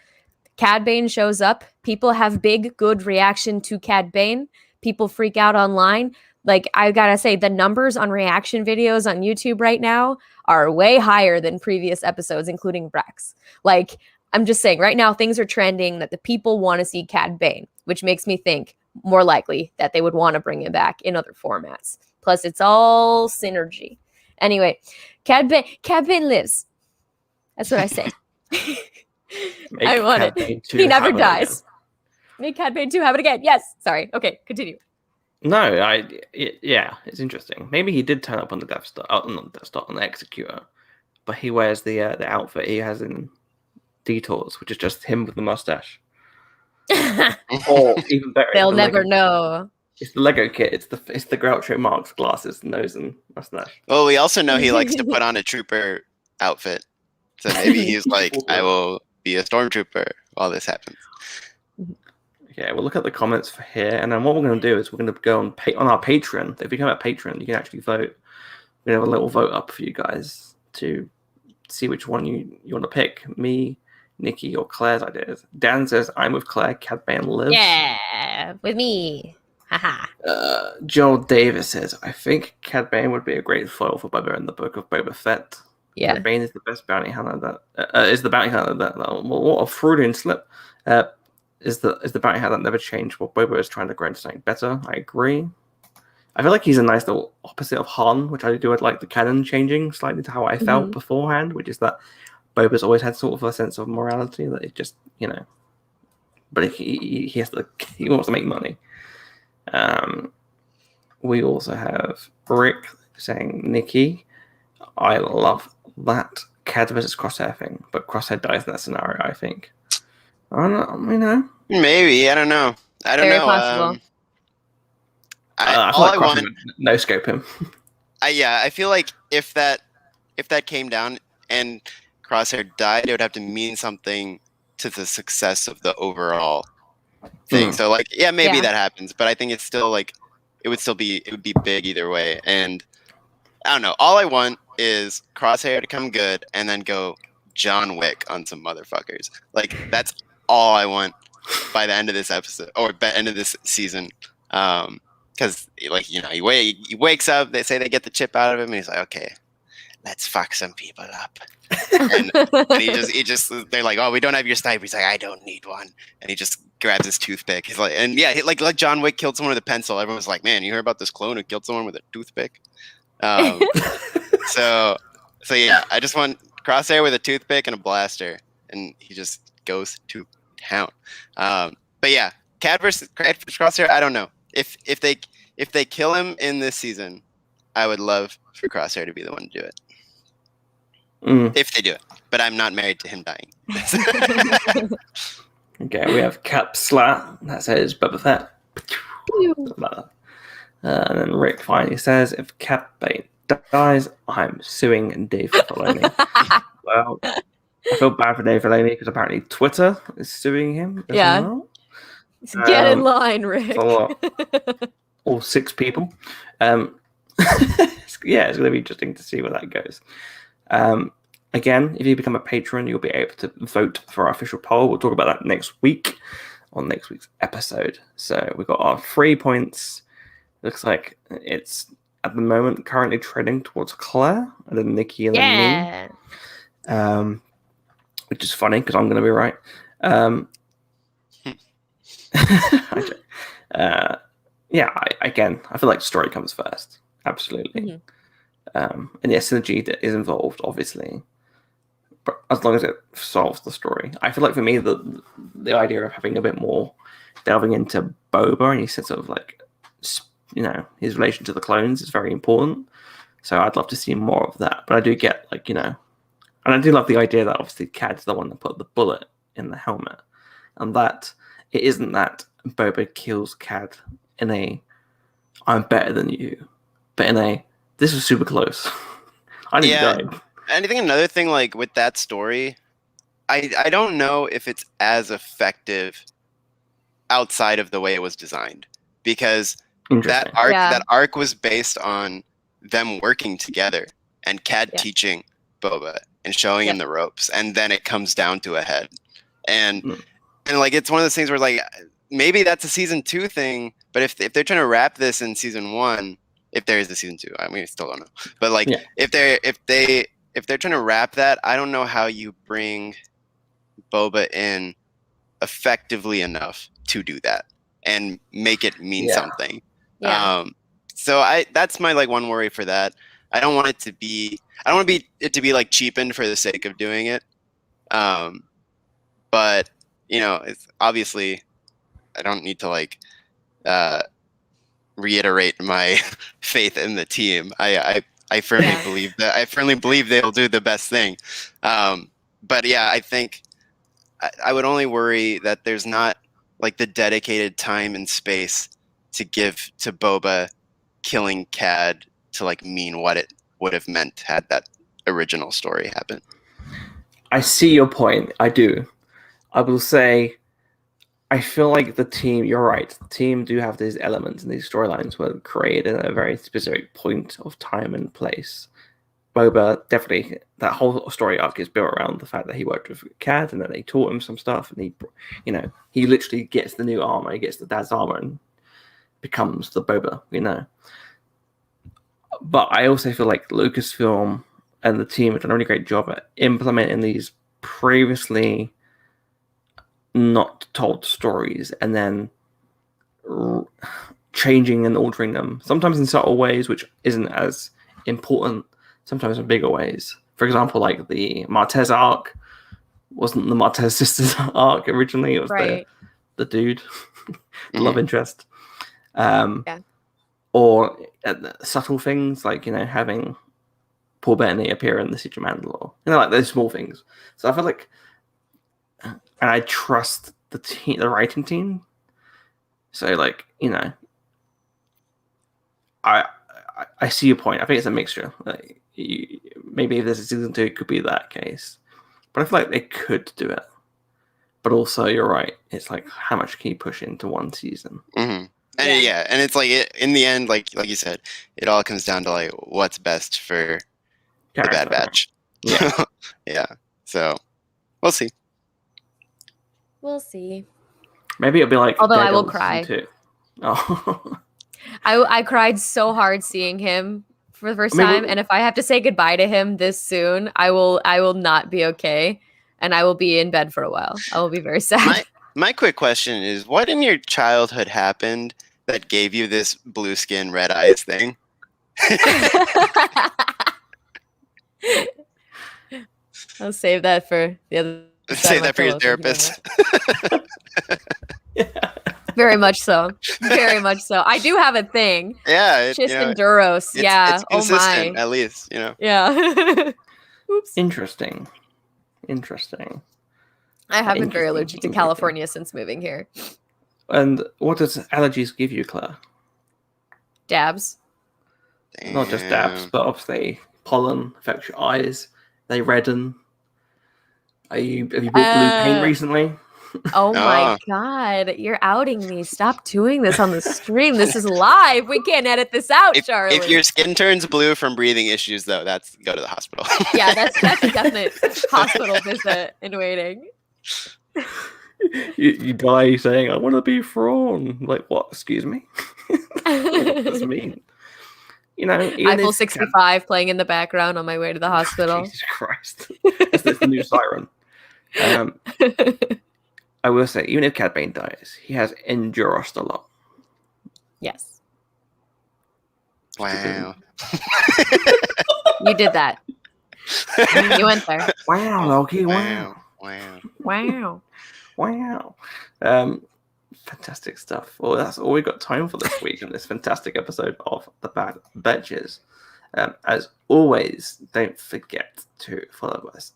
Cad Bane shows up. People have big, good reaction to Cad Bane. People freak out online. Like, I gotta say, the numbers on reaction videos on YouTube right now are way higher than previous episodes, including Brex. Like, I'm just saying, right now, things are trending that the people want to see Cad Bane, which makes me think more likely that they would want to bring him back in other formats. Plus, it's all synergy. Anyway, Cad Bane lives. That's what I say. I want it. He never dies. Make Cad Bane 2 have it again. Yes. Sorry. Okay, continue. No, it's interesting. Maybe he did turn up on the Death Star, not the Death Star, on the Executor, but he wears the outfit he has in Detours, which is just him with the mustache. Or even better, they'll never know. It's the Lego kit. It's the Groucho Marx glasses, nose, and mustache. Well, we also know he likes to put on a trooper outfit, so maybe he's like, I will be a stormtrooper while this happens. Okay, we'll look at the comments for here, and then what we're going to do is we're going to go on our Patreon. If you become a patron, you can actually vote. We have a little vote up for you guys to see which one you want to pick. Me, Nikki, or Claire's ideas. Dan says, I'm with Claire. Cad Bane lives. Yeah, with me. Haha. Joel Davis says, I think Cad Bane would be a great foil for Boba in the Book of Boba Fett. Yeah. Cad Bane is the best bounty hunter is the bounty hunter that what a Freudian slip. Is the bounty hunter that never changed while Boba is trying to grow into something better. I agree. I feel like he's a nice little opposite of Han, which I do like the canon changing slightly to how I felt beforehand, which is that Boba's always had sort of a sense of morality that it just, but he wants to make money. We also have Rick saying, Nikki, I love that Cad versus Crosshair thing, but Crosshair dies in that scenario, I think. I don't know, Maybe, I don't know. Very possible. I feel like Crosshair would no-scope him. I feel like if that came down and Crosshair died, it would have to mean something to the success of the overall thing. So maybe that happens, but I think it's still it would be big either way. And I don't know. All I want is Crosshair to come good and then go John Wick on some motherfuckers. That's all I want by the end of this episode or by the end of this season. Because he wakes up, they say they get the chip out of him, and he's like, okay, let's fuck some people up. and he just they're like, oh, we don't have your sniper. He's like, I don't need one. And he just grabs his toothpick. He's like, and yeah, like John Wick killed someone with a pencil. Everyone's like, man, you heard about this clone who killed someone with a toothpick? So yeah, I just want Crosshair with a toothpick and a blaster, and he just goes to town. But yeah, Cad versus Crosshair, I don't know. If they kill him in this season, I would love for Crosshair to be the one to do it. If they do it. But I'm not married to him dying. Okay, we have Cap Slat that says Boba Fett. And then Rick finally says, if Cap Bane dies, I'm suing Dave Filoni. Well, I feel bad for Dave Filoni because apparently Twitter is suing him as well. Get in line, Rick. All 6 people. It's going to be interesting to see where that goes. Again, if you become a patron, you'll be able to vote for our official poll. We'll talk about that next week on next week's episode. So we've got our 3 points. Looks like it's at the moment currently trending towards Claire and then Nicky and then me. Which is funny because I'm going to be right. I feel like story comes first. Absolutely. And yes, synergy that is involved, obviously. But as long as it solves the story. I feel like for me, the idea of having a bit more delving into Boba and his sense of like, his relation to the clones is very important. So I'd love to see more of that. But I do get and I do love the idea that obviously Cad's the one that put the bullet in the helmet. And that it isn't that Boba kills Cad in a I'm better than you, but in a this was super close. I didn't die. And I think another thing like with that story, I don't know if it's as effective outside of the way it was designed. Because that arc was based on them working together and Cad teaching Boba and showing him the ropes, and then it comes down to a head. And like it's one of those things where like maybe that's a season 2 thing, but if they're trying to wrap this in season 1, if there is a season 2, I mean, I still don't know. But like if they're trying to wrap that, I don't know how you bring Boba in effectively enough to do that and make it mean something. So that's my like one worry for that. I don't want it to be like cheapened for the sake of doing it. But it's obviously I don't need to like reiterate my faith in the team. I firmly believe that. I firmly believe they'll do the best thing. But yeah, I think I would only worry that there's not like the dedicated time and space to give to Boba killing Cad to like mean what it would have meant had that original story happen. I see your point. I do. I will say, I feel like the team, you're right, the team do have these elements and these storylines were created at a very specific point of time and place. Boba, definitely, that whole story arc is built around the fact that he worked with Cad and that they taught him some stuff, and he literally gets the new armor, he gets the dad's armor and becomes the Boba, But I also feel like Lucasfilm and the team have done a really great job at implementing these previously not told stories and then changing and altering them, sometimes in subtle ways, which isn't as important, sometimes in bigger ways. For example, like the Martez arc wasn't the Martez sisters arc originally, it was the dude, the love interest. Or subtle things like, having Paul Bettany appear in the Siege of Mandalore. Like those small things. So I feel like, and I trust the writing team. So like, I see your point. I think it's a mixture. Like, maybe if there's a season 2, it could be that case. But I feel like they could do it. But also, you're right. It's like, how much can you push into one season? Mm-hmm. And and it's like in the end, like you said, it all comes down to like what's best for the Bad Batch. Yeah. So we'll see. We'll see. Maybe it'll be like. Although I will cry. Too. Oh. I cried so hard seeing him for the first time, and if I have to say goodbye to him this soon, I will not be okay, and I will be in bed for a while. I will be very sad. My quick question is, what in your childhood happened that gave you this blue skin, red eyes thing? I'll save that for the other. Save that for your therapist. Very much so. Very much so. I do have a thing. Yeah. Chist and Duros. It's consistent, at least, Yeah. Oops. Interesting. I have been very Interesting, allergic to interesting. California since moving here. And what does allergies give you, Claire? Dabs. Not just dabs, Damn. but obviously pollen affects your eyes. They redden. Have you bought blue paint recently? Oh my Oh. God. You're outing me. Stop doing this on the stream. This is live. We can't edit this out, Charlie. If your skin turns blue from breathing issues, though, that's go to the hospital. Yeah, that's a definite hospital visit in waiting. You die saying, I want to be Thrawn. Like, what? Excuse me? What does this mean? You know, Eiffel 65 playing in the background on my way to the hospital. Jesus Christ. That's the new siren. I will say, even if Cad Bane dies, he has endured a lot. Yes. Wow. You did that. You went there. Wow, Loki, wow. Wow. Fantastic stuff. Well, that's all we've got time for this week in this fantastic episode of the Bad Betches. As always, don't forget to follow us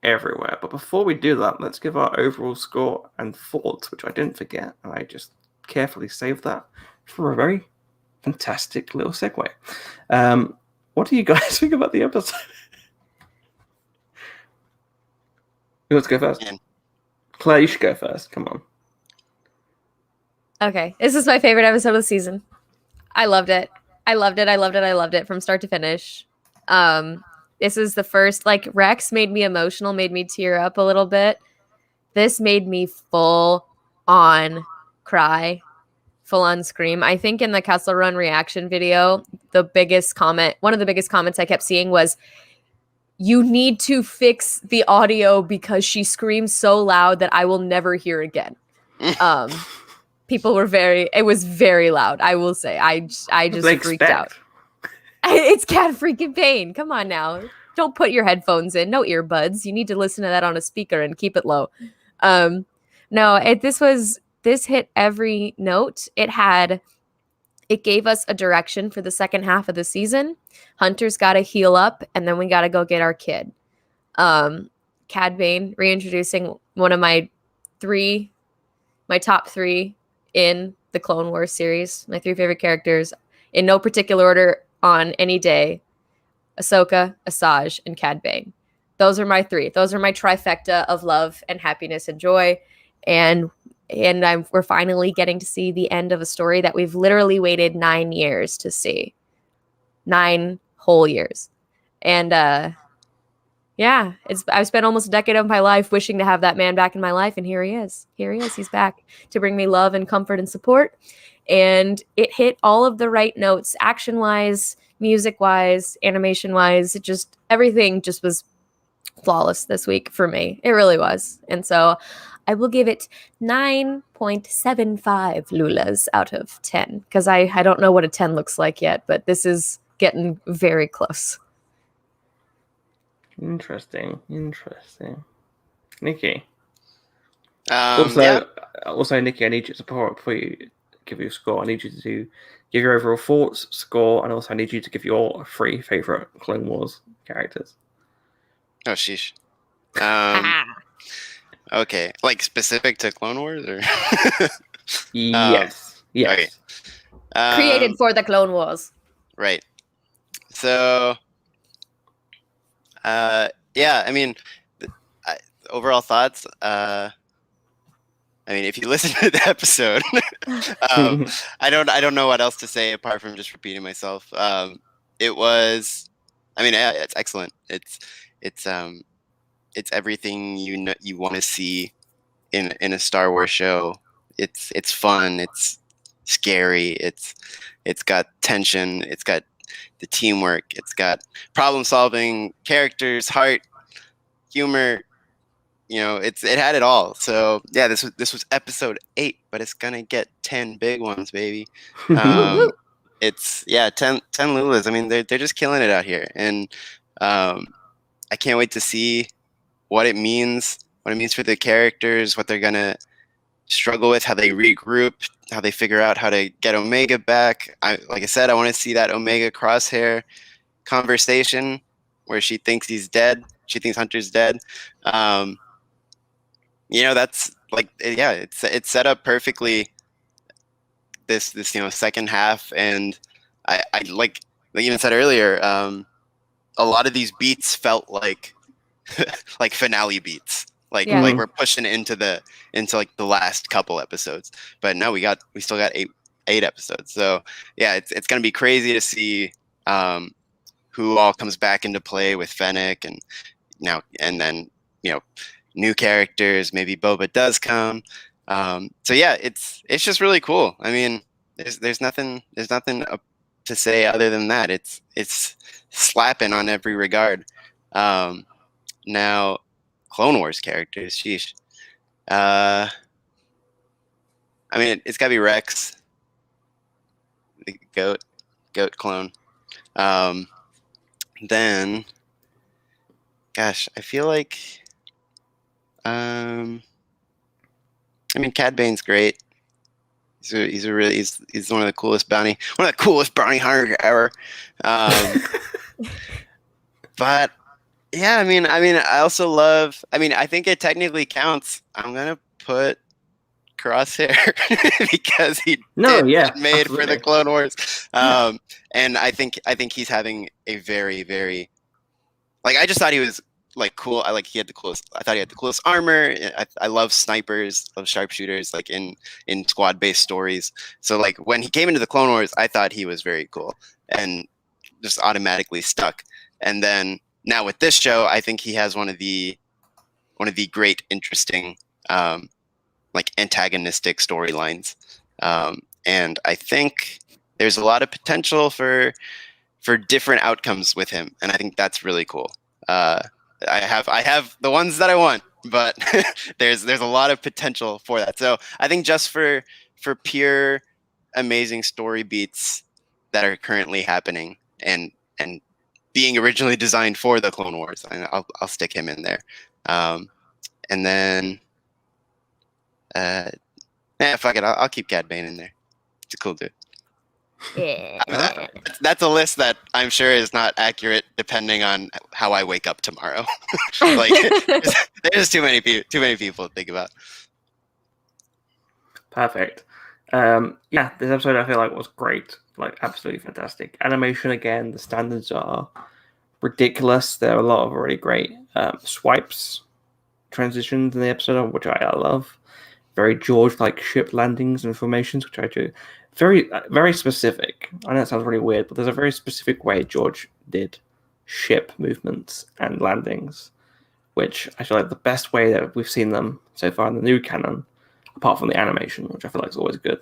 everywhere. But before we do that, let's give our overall score and thoughts, which I didn't forget, and I just carefully saved that for a very fantastic little segue. What do you guys think about the episode? Who wants to go first? Claire, you should go first. Come on. Okay. This is my favorite episode of the season. I loved it. I loved it from start to finish. This is the first, like, Rex made me emotional, made me tear up a little bit. This made me full on cry, full on scream. I think in the Kessel Run reaction video, one of the biggest comments I kept seeing was, you need to fix the audio because she screams so loud that I will never hear again. People were it was very loud. I will say, I just freaked out. It's Cad freaking Bane. Come on now. Don't put your headphones in. No earbuds. You need to listen to that on a speaker and keep it low. This hit every note. It gave us a direction for the second half of the season. Hunter's got to heal up, and then we got to go get our kid. Cad Bane reintroducing one of my top three in the Clone Wars series. My three favorite characters in no particular order on any day: Ahsoka, Asajj, and Cad Bane. Those are my three. Those are my trifecta of love and happiness and joy. And we're finally getting to see the end of a story that we've literally waited 9 years to see. 9 whole years. And I've spent almost a decade of my life wishing to have that man back in my life, and here he is. He's back to bring me love and comfort and support. And it hit all of the right notes, action-wise, music-wise, animation-wise. Everything just was flawless this week for me. It really was. And so I will give it 9.75 Lulas out of 10, because I don't know what a 10 looks like yet, but this is getting very close. Interesting. Nikki. Yeah. Also, Nikki, I need you to before you give you a score. I need you to give your overall thoughts, score, and also I need you to give your 3 favorite Clone Wars characters. Oh, sheesh. Okay, like specific to Clone Wars, or Yes. Okay. Created for the Clone Wars. Right. So, yeah. I mean, overall thoughts. I mean, if you listen to the episode, I don't know what else to say apart from just repeating myself. It was, I mean, yeah, it's excellent. It's everything you want to see in a Star Wars show. It's fun. It's scary. It's got tension. It's got the teamwork. It's got problem solving, characters, heart, humor. You know, it had it all. So yeah, this was episode 8, but it's gonna get 10 big ones, baby. It's 10 Lulas. I mean, they're just killing it out here, and I can't wait to see what it means for the characters, what they're gonna struggle with, how they regroup, how they figure out how to get Omega back. Like I said, I want to see that Omega Crosshair conversation where she thinks he's dead. She thinks Hunter's dead. That's like, yeah, it's set up perfectly. This second half, and I like I even said earlier, a lot of these beats felt like like finale beats. Like we're pushing into like the last couple episodes, but no, we still got eight episodes. So yeah, it's gonna be crazy to see who all comes back into play with Fennec, and then new characters. Maybe Boba does come. So yeah, it's just really cool. I mean, there's nothing to say other than that. It's slapping on every regard. Now, Clone Wars characters, sheesh. I mean, it's gotta be Rex, the goat clone. Then, gosh, I feel like, I mean, Cad Bane's great. He's one of the coolest bounty hunters ever. But yeah, I mean, I also love. I mean, I think it technically counts. I'm gonna put Crosshair because he made absolutely. For the Clone Wars. And I think he's having a very, very, like, I just thought he was like cool. I thought he had the coolest armor. I love snipers, love sharpshooters, like in squad based stories. So like when he came into the Clone Wars, I thought he was very cool and just automatically stuck. And then now with this show, I think he has one of the great, interesting, like antagonistic storylines. And I think there's a lot of potential for different outcomes with him, and I think that's really cool. I have the ones that I want, but there's a lot of potential for that. So I think just for pure amazing story beats that are currently happening and being originally designed for the Clone Wars, I'll stick him in there. And then fuck it, I'll keep Cad Bane in there. It's a cool dude. Yeah. That's a list that I'm sure is not accurate depending on how I wake up tomorrow. Like there's too many people to think about. Perfect. Yeah, this episode I feel like was great. Like absolutely fantastic. Animation again, the standards are ridiculous. There are a lot of really great swipes, transitions in the episode, which I love. Very George-like ship landings and formations, which I do. Very, very specific. I know it sounds really weird, but there's a very specific way George did ship movements and landings, which I feel like the best way that we've seen them so far in the new canon, apart from the animation, which I feel like is always good,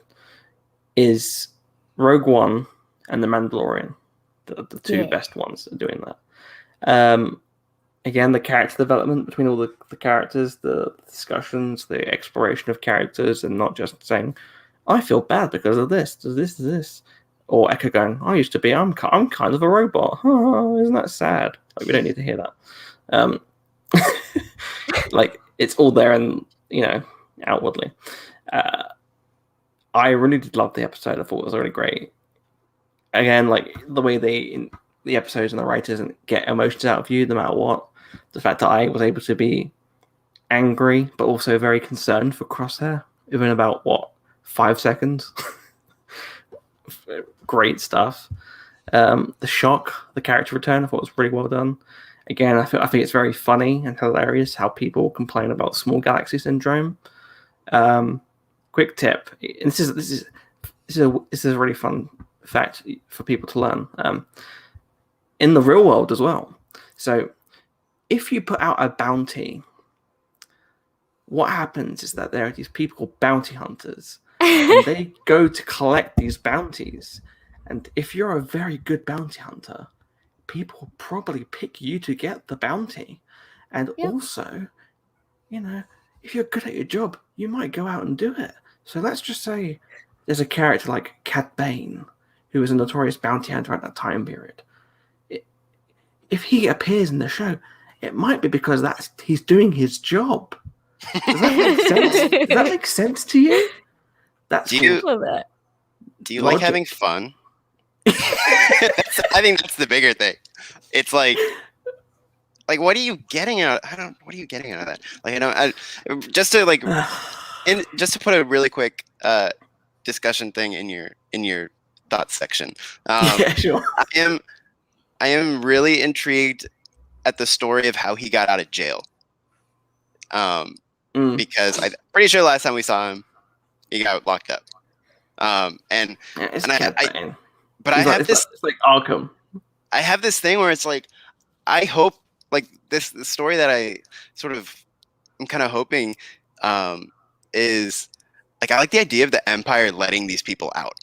is Rogue One and The Mandalorian. The two best ones at doing that. Again, the character development between all the characters, the discussions, the exploration of characters, and not just saying, I feel bad because of this, does this. Or Echo going, I'm kind of a robot. Oh, isn't that sad? Like, we don't need to hear that. Like, it's all there and, outwardly. I really did love the episode. I thought it was really great. Again, like, the way in the episodes and the writers get emotions out of you no matter what. The fact that I was able to be angry, but also very concerned for Crosshair, even about 5 seconds. Great stuff. The shock, the character return, I thought was pretty well done. Again, I think it's very funny and hilarious how people complain about small galaxy syndrome. Quick tip, and this is a really fun fact for people to learn. In the real world as well. So, if you put out a bounty, what happens is that there are these people called bounty hunters, and they go to collect these bounties. And if you're a very good bounty hunter, people will probably pick you to get the bounty. And also, if you're good at your job, you might go out and do it. So let's just say there's a character like Cad Bane, who was a notorious bounty hunter at that time period. If he appears in the show, it might be because he's doing his job. Does that make sense? Does that make sense to you? That's Do you like having fun? I think that's the bigger thing. It's like like, what are you getting out? What are you getting out of that? Like, just to put a really quick discussion thing in your thoughts section. Yeah, sure. I am really intrigued at the story of how he got out of jail. Because I'm pretty sure last time we saw him, he got locked up. And it's and but He's I like, have this. It's like Arkham. I have this thing where it's like, I hope like the story that I'm kind of hoping is like, I like the idea of the Empire letting these people out.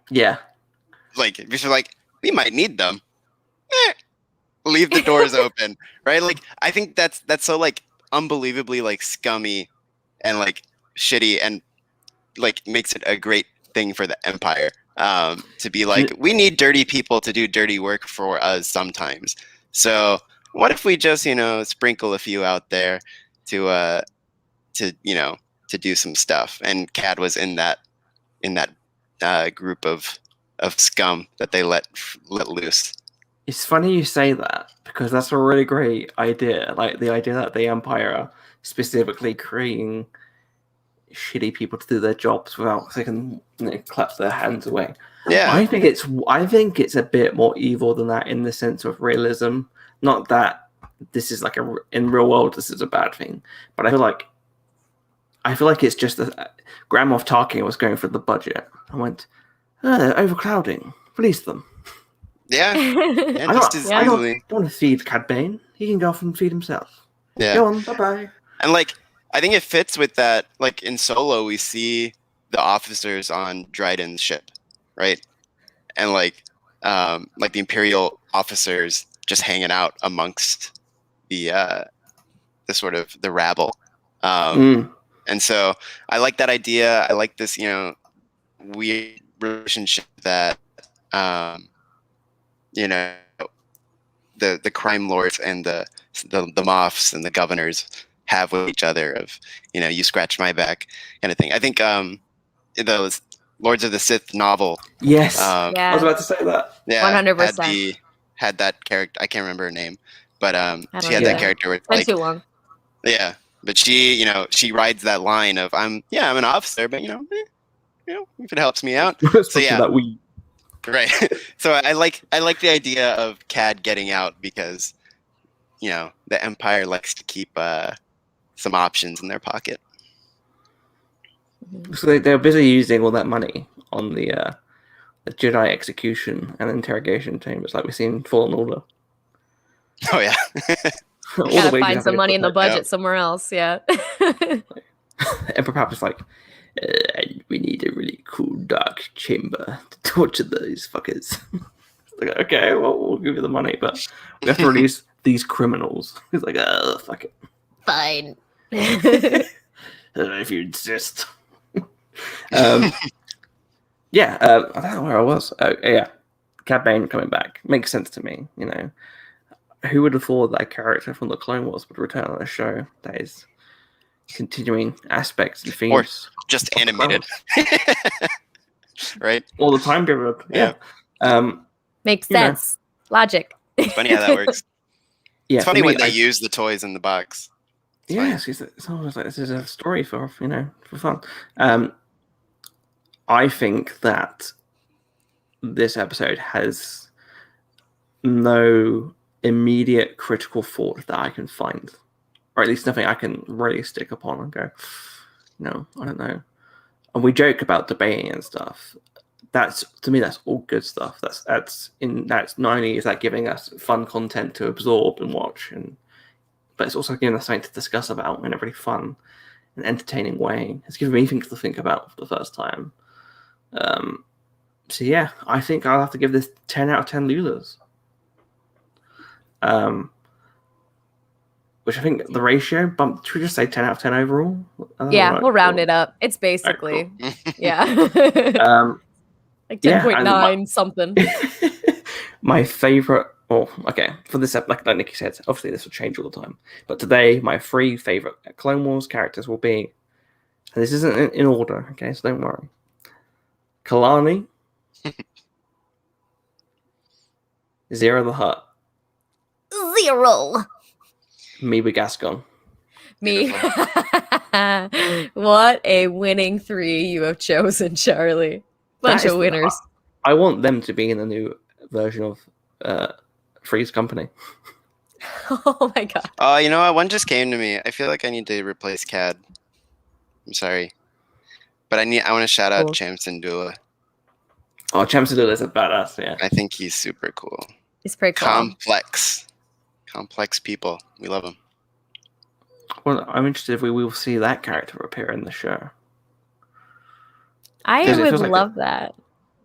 Yeah. Like, if you're like, we might need them. Leave the doors open, right? Like, I think that's so like unbelievably like scummy and like shitty, and like makes it a great thing for the Empire to be like, we need dirty people to do dirty work for us sometimes. So what if we just sprinkle a few out there to do some stuff? And Cad was in that group of scum that they let loose. It's funny you say that, because that's a really great idea. Like, the idea that the Empire are specifically creating shitty people to do their jobs without they can clap their hands away. Yeah, I think it's a bit more evil than that, in the sense of realism. Not that this is like in real world this is a bad thing, but I feel like it's just Grand Moff Tarkin was going for the budget. I went, they're overcrowding. Release them. Yeah. I don't want to feed Cad Bane. He can go off and feed himself. Yeah. Go on, bye-bye. And like, I think it fits with that. Like, in Solo, we see the officers on Dryden's ship, right? And like the Imperial officers just hanging out amongst the sort of the rabble. And so I like that idea. I like this, weird relationship that the crime lords and the Moffs and the governors have with each other, of you scratch my back kind of thing. I think those Lords of the Sith novel. Yes, I was about to say that. Yeah, 100%. Had that character. I can't remember her name, but she had know. that character where it's Been like, too long. Yeah, but she she rides that line of I'm an officer, but if it helps me out. So yeah, that we. Right. So I like the idea of Cad getting out, because the Empire likes to keep some options in their pocket. So they're busy using all that money on the Jedi execution and interrogation chambers, like we've seen in Fallen Order. Oh yeah. Gotta find some money in the budget somewhere else. Yeah. Emperor Palpatine's like, we need a really cool dark chamber to torture those fuckers. Like, okay, well, we'll give you the money, but we have to release these criminals. He's like, oh, fuck it. Fine. If you insist. I don't know where I was. Yeah, Cad Bane coming back makes sense to me. Who would have thought that character from the Clone Wars would return on a show that is continuing aspects and themes, or just animated, right? All the time period. Yeah. Makes sense. Logic. It's funny how that works. Yeah, it's funny when they use the toys in the box. Yes, it's almost like this is a story for fun. I think that this episode has no immediate critical fault that I can find, or at least nothing I can really stick upon and go, no, I don't know. And we joke about debating and stuff. That's, to me, that's all good stuff. That's not only is that giving us fun content to absorb and watch, but it's also giving us something to discuss about in a really fun and entertaining way. It's given me things to think about for the first time. So yeah, I think I'll have to give this 10 out of 10 Lulas. Which I think the ratio bumped. Should we just say 10 out of 10 overall? Yeah, we'll round it up. It's basically, right, cool. Yeah. Like 10.9 something. My favorite. Oh, okay. For this episode, like Nicky said, obviously this will change all the time. But today, my 3 favorite Clone Wars characters will be, and this isn't in order, okay, so don't worry. Kalani, Zero the Hutt, Zero. Me with Gascon. Me. What a winning 3 you have chosen, Charlie. Bunch That is of winners. I want them to be in the new version of Three's Company. Oh my god. Oh, you know what? One just came to me. I feel like I need to replace Cad. I'm sorry, but I want to shout out Cool. Chamson Dula. Oh, Champs is a badass, yeah. I think he's super cool. It's pretty cool. Complex people. We love him. Well, I'm interested if we will see that character appear in the show. I 'Cause it would feels like love that.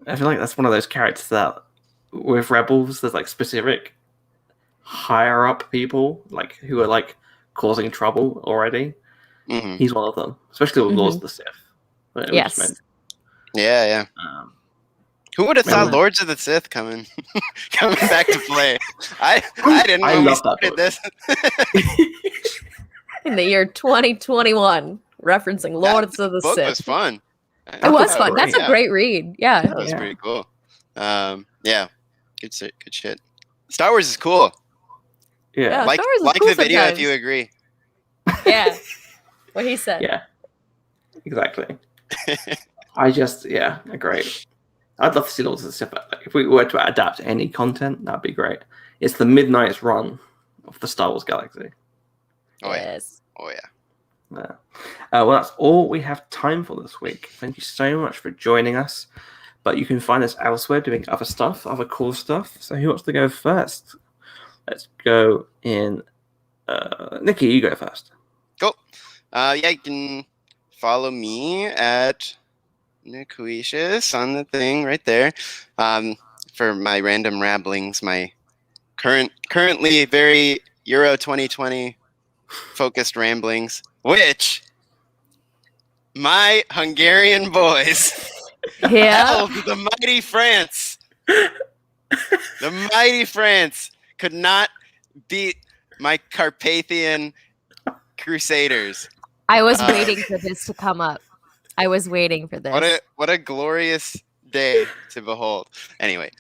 I feel like that's one of those characters that, with Rebels, there's like specific higher up people like who are like causing trouble already. Hmm. He's one of them, especially with Lords Mhm. of the Sith. Which Yes. meant, Yeah. Who would have Man, thought look. Lords of the Sith coming back to play? I didn't know I we love that started book. this. In the year 2021, referencing Lords of the Book Sith. was fun. It was fun. great. That's a great read. Yeah. That was Yeah. pretty cool. Yeah, good shit. Star Wars is cool. yeah, Yeah. Like Star Wars is like cool the video sometimes. if you agree. Yeah. What he said. yeah, exactly. I just great. I'd love to see Lords of the Sith. Like, if we were to adapt any content, that'd be great. It's the Midnight's Run of the Star Wars galaxy. Oh yeah. Yes. Oh yeah. Yeah. Well, that's all we have time for this week. Thank you so much for joining us. But you can find us elsewhere doing other stuff, other cool stuff. So who wants to go first? Let's go in. Nicky, you go first. Cool. You can follow me at Niquitious on the thing right there. For my random ramblings, my currently very Euro 2020 focused ramblings, which my Hungarian boys Yeah. held the mighty France. The mighty France could not beat my Carpathian Crusaders. I was waiting for this to come up. I was waiting for this. What a glorious day to behold. Anyway,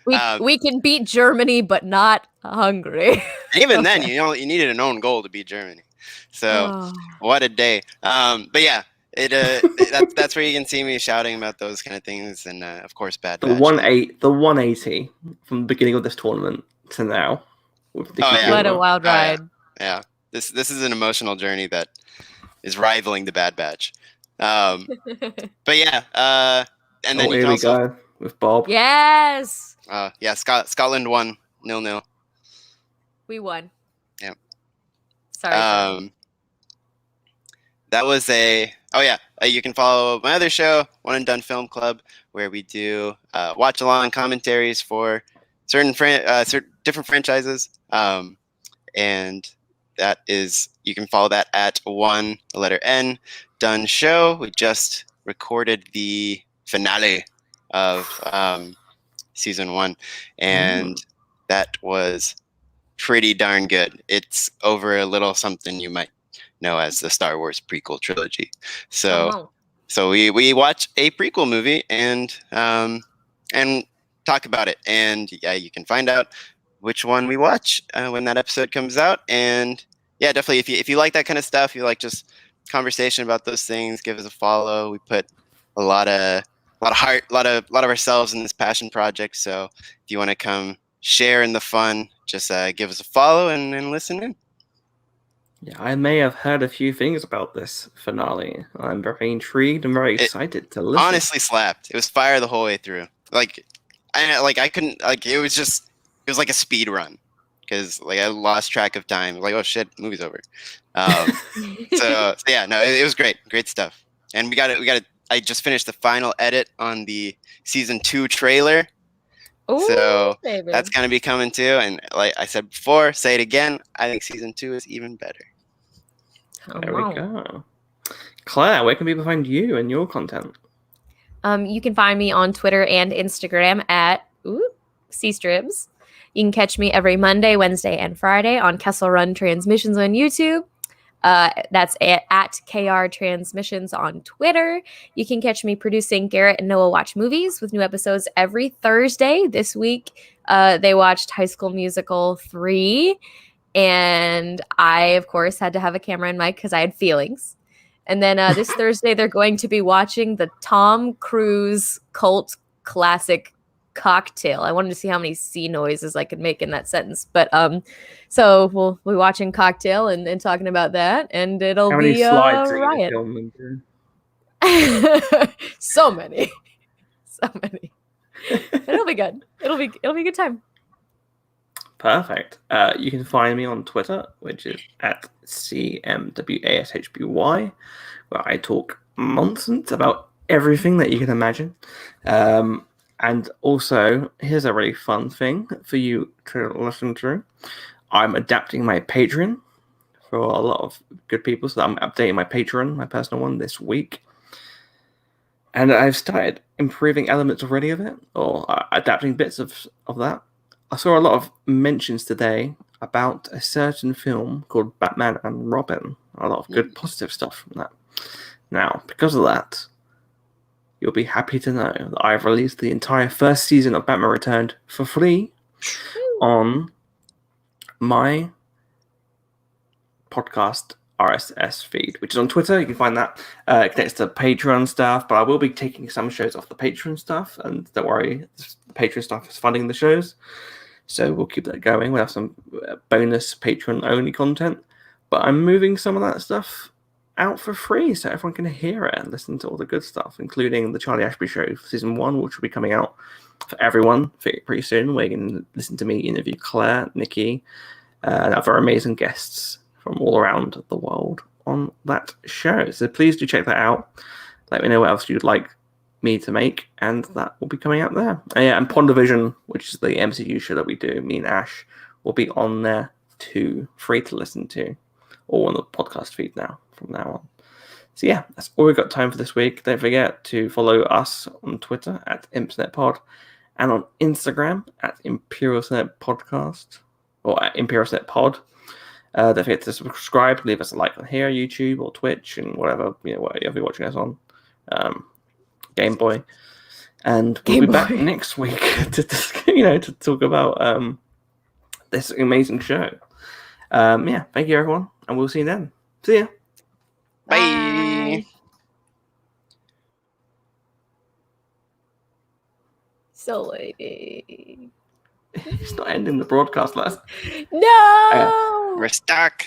We can beat Germany, but not Hungary. even then, you needed an own goal to beat Germany. So Oh. what a day. But yeah, that's where you can see me shouting about those kind of things, and of course, Bad The Batch. 180 from the beginning of this tournament to now. With Nicky yeah. What a Clare. wild ride. Yeah, this is an emotional journey that is rivaling the Bad Batch. But yeah, and then you here can we also go with Bob. Yes. Scotland won 0-0. We won. Yeah. Sorry. That was you can follow my other show, One and Done Film Club, where we do watch along commentaries for certain different franchises, and that is, you can follow that at one, the letter N, Done Show. We just recorded the finale of season 1, and that was pretty darn good. It's over a little something you might know as the Star Wars prequel trilogy. So we watch a prequel movie and talk about it, and you can find out which one we watch when that episode comes out. And yeah, definitely if you like that kind of stuff, you like just conversation about those things, give us a follow. We put a lot of heart, a lot of ourselves in this passion project. So if you want to come share in the fun, just give us a follow and listen in. Yeah, I may have heard a few things about this finale. I'm very intrigued and very excited to listen. Honestly slapped. It was fire the whole way through. I couldn't, it was like a speed run, because I lost track of time. Oh shit, movie's over. So yeah, no, it was great stuff. And we got it. I just finished the final edit on the season 2 trailer. Ooh, So baby. that's gonna be coming too. And like I said before, say it again, I think season 2 is even better. There we go. Claire, where can people find you and your content? You can find me on Twitter and Instagram at CStribs. You can catch me every Monday, Wednesday, and Friday on Kessel Run Transmissions on YouTube. That's at KR Transmissions on Twitter. You can catch me producing Garrett and Noah Watch Movies with new episodes every Thursday. This week, they watched High School Musical 3. And I, of course, had to have a camera and mic because I had feelings. And then this Thursday, they're going to be watching the Tom Cruise cult classic Cocktail. I wanted to see how many C noises I could make in that sentence. But so we'll be watching Cocktail and talking about that. And it'll How many be a slides are you riot. filming? So many. So many. It'll be good. It'll be a good time. Perfect. You can find me on Twitter, which is at CMWASHBY, where I talk nonsense about everything that you can imagine. And also, here's a really fun thing for you to listen to. I'm adapting my Patreon for a lot of good people, so I'm updating my Patreon, my personal one, this week. And I've started improving elements already of it, or adapting bits of that. I saw a lot of mentions today about a certain film called Batman and Robin. A lot of good positive stuff from that. Now, because of that, you'll be happy to know that I've released the entire first season of Batman Returned for free on my podcast RSS feed, which is on Twitter. You can find that. It connects to Patreon stuff, but I will be taking some shows off the Patreon stuff, and don't worry, the Patreon stuff is funding the shows. So we'll keep that going. We'll have some bonus Patreon-only content. But I'm moving some of that stuff out for free so everyone can hear it and listen to all the good stuff, including the Charlie Ashby Show Season 1, which will be coming out for everyone pretty soon, where you can listen to me interview Claire, Nicky, and other amazing guests from all around the world on that show. So please do check that out. Let me know what else you'd like me to make, and that will be coming out there. And Pondervision, which is the MCU show that we do, me and Ash, will be on there too, free to listen to, or on the podcast feed now from now on. So yeah, that's all we've got time for this week. Don't forget to follow us on Twitter at ImpSenatPod and on Instagram at Imperial Senate Podcast or at Imperial Senate Pod. Don't forget to subscribe, leave us a like on here, YouTube or Twitch, and whatever whatever you're watching us on. Game Boy, and we'll be back next week to talk about this amazing show. Thank you everyone, and we'll see you then. See ya. Bye. So lady. It's not ending the broadcast, last. No. We're stuck.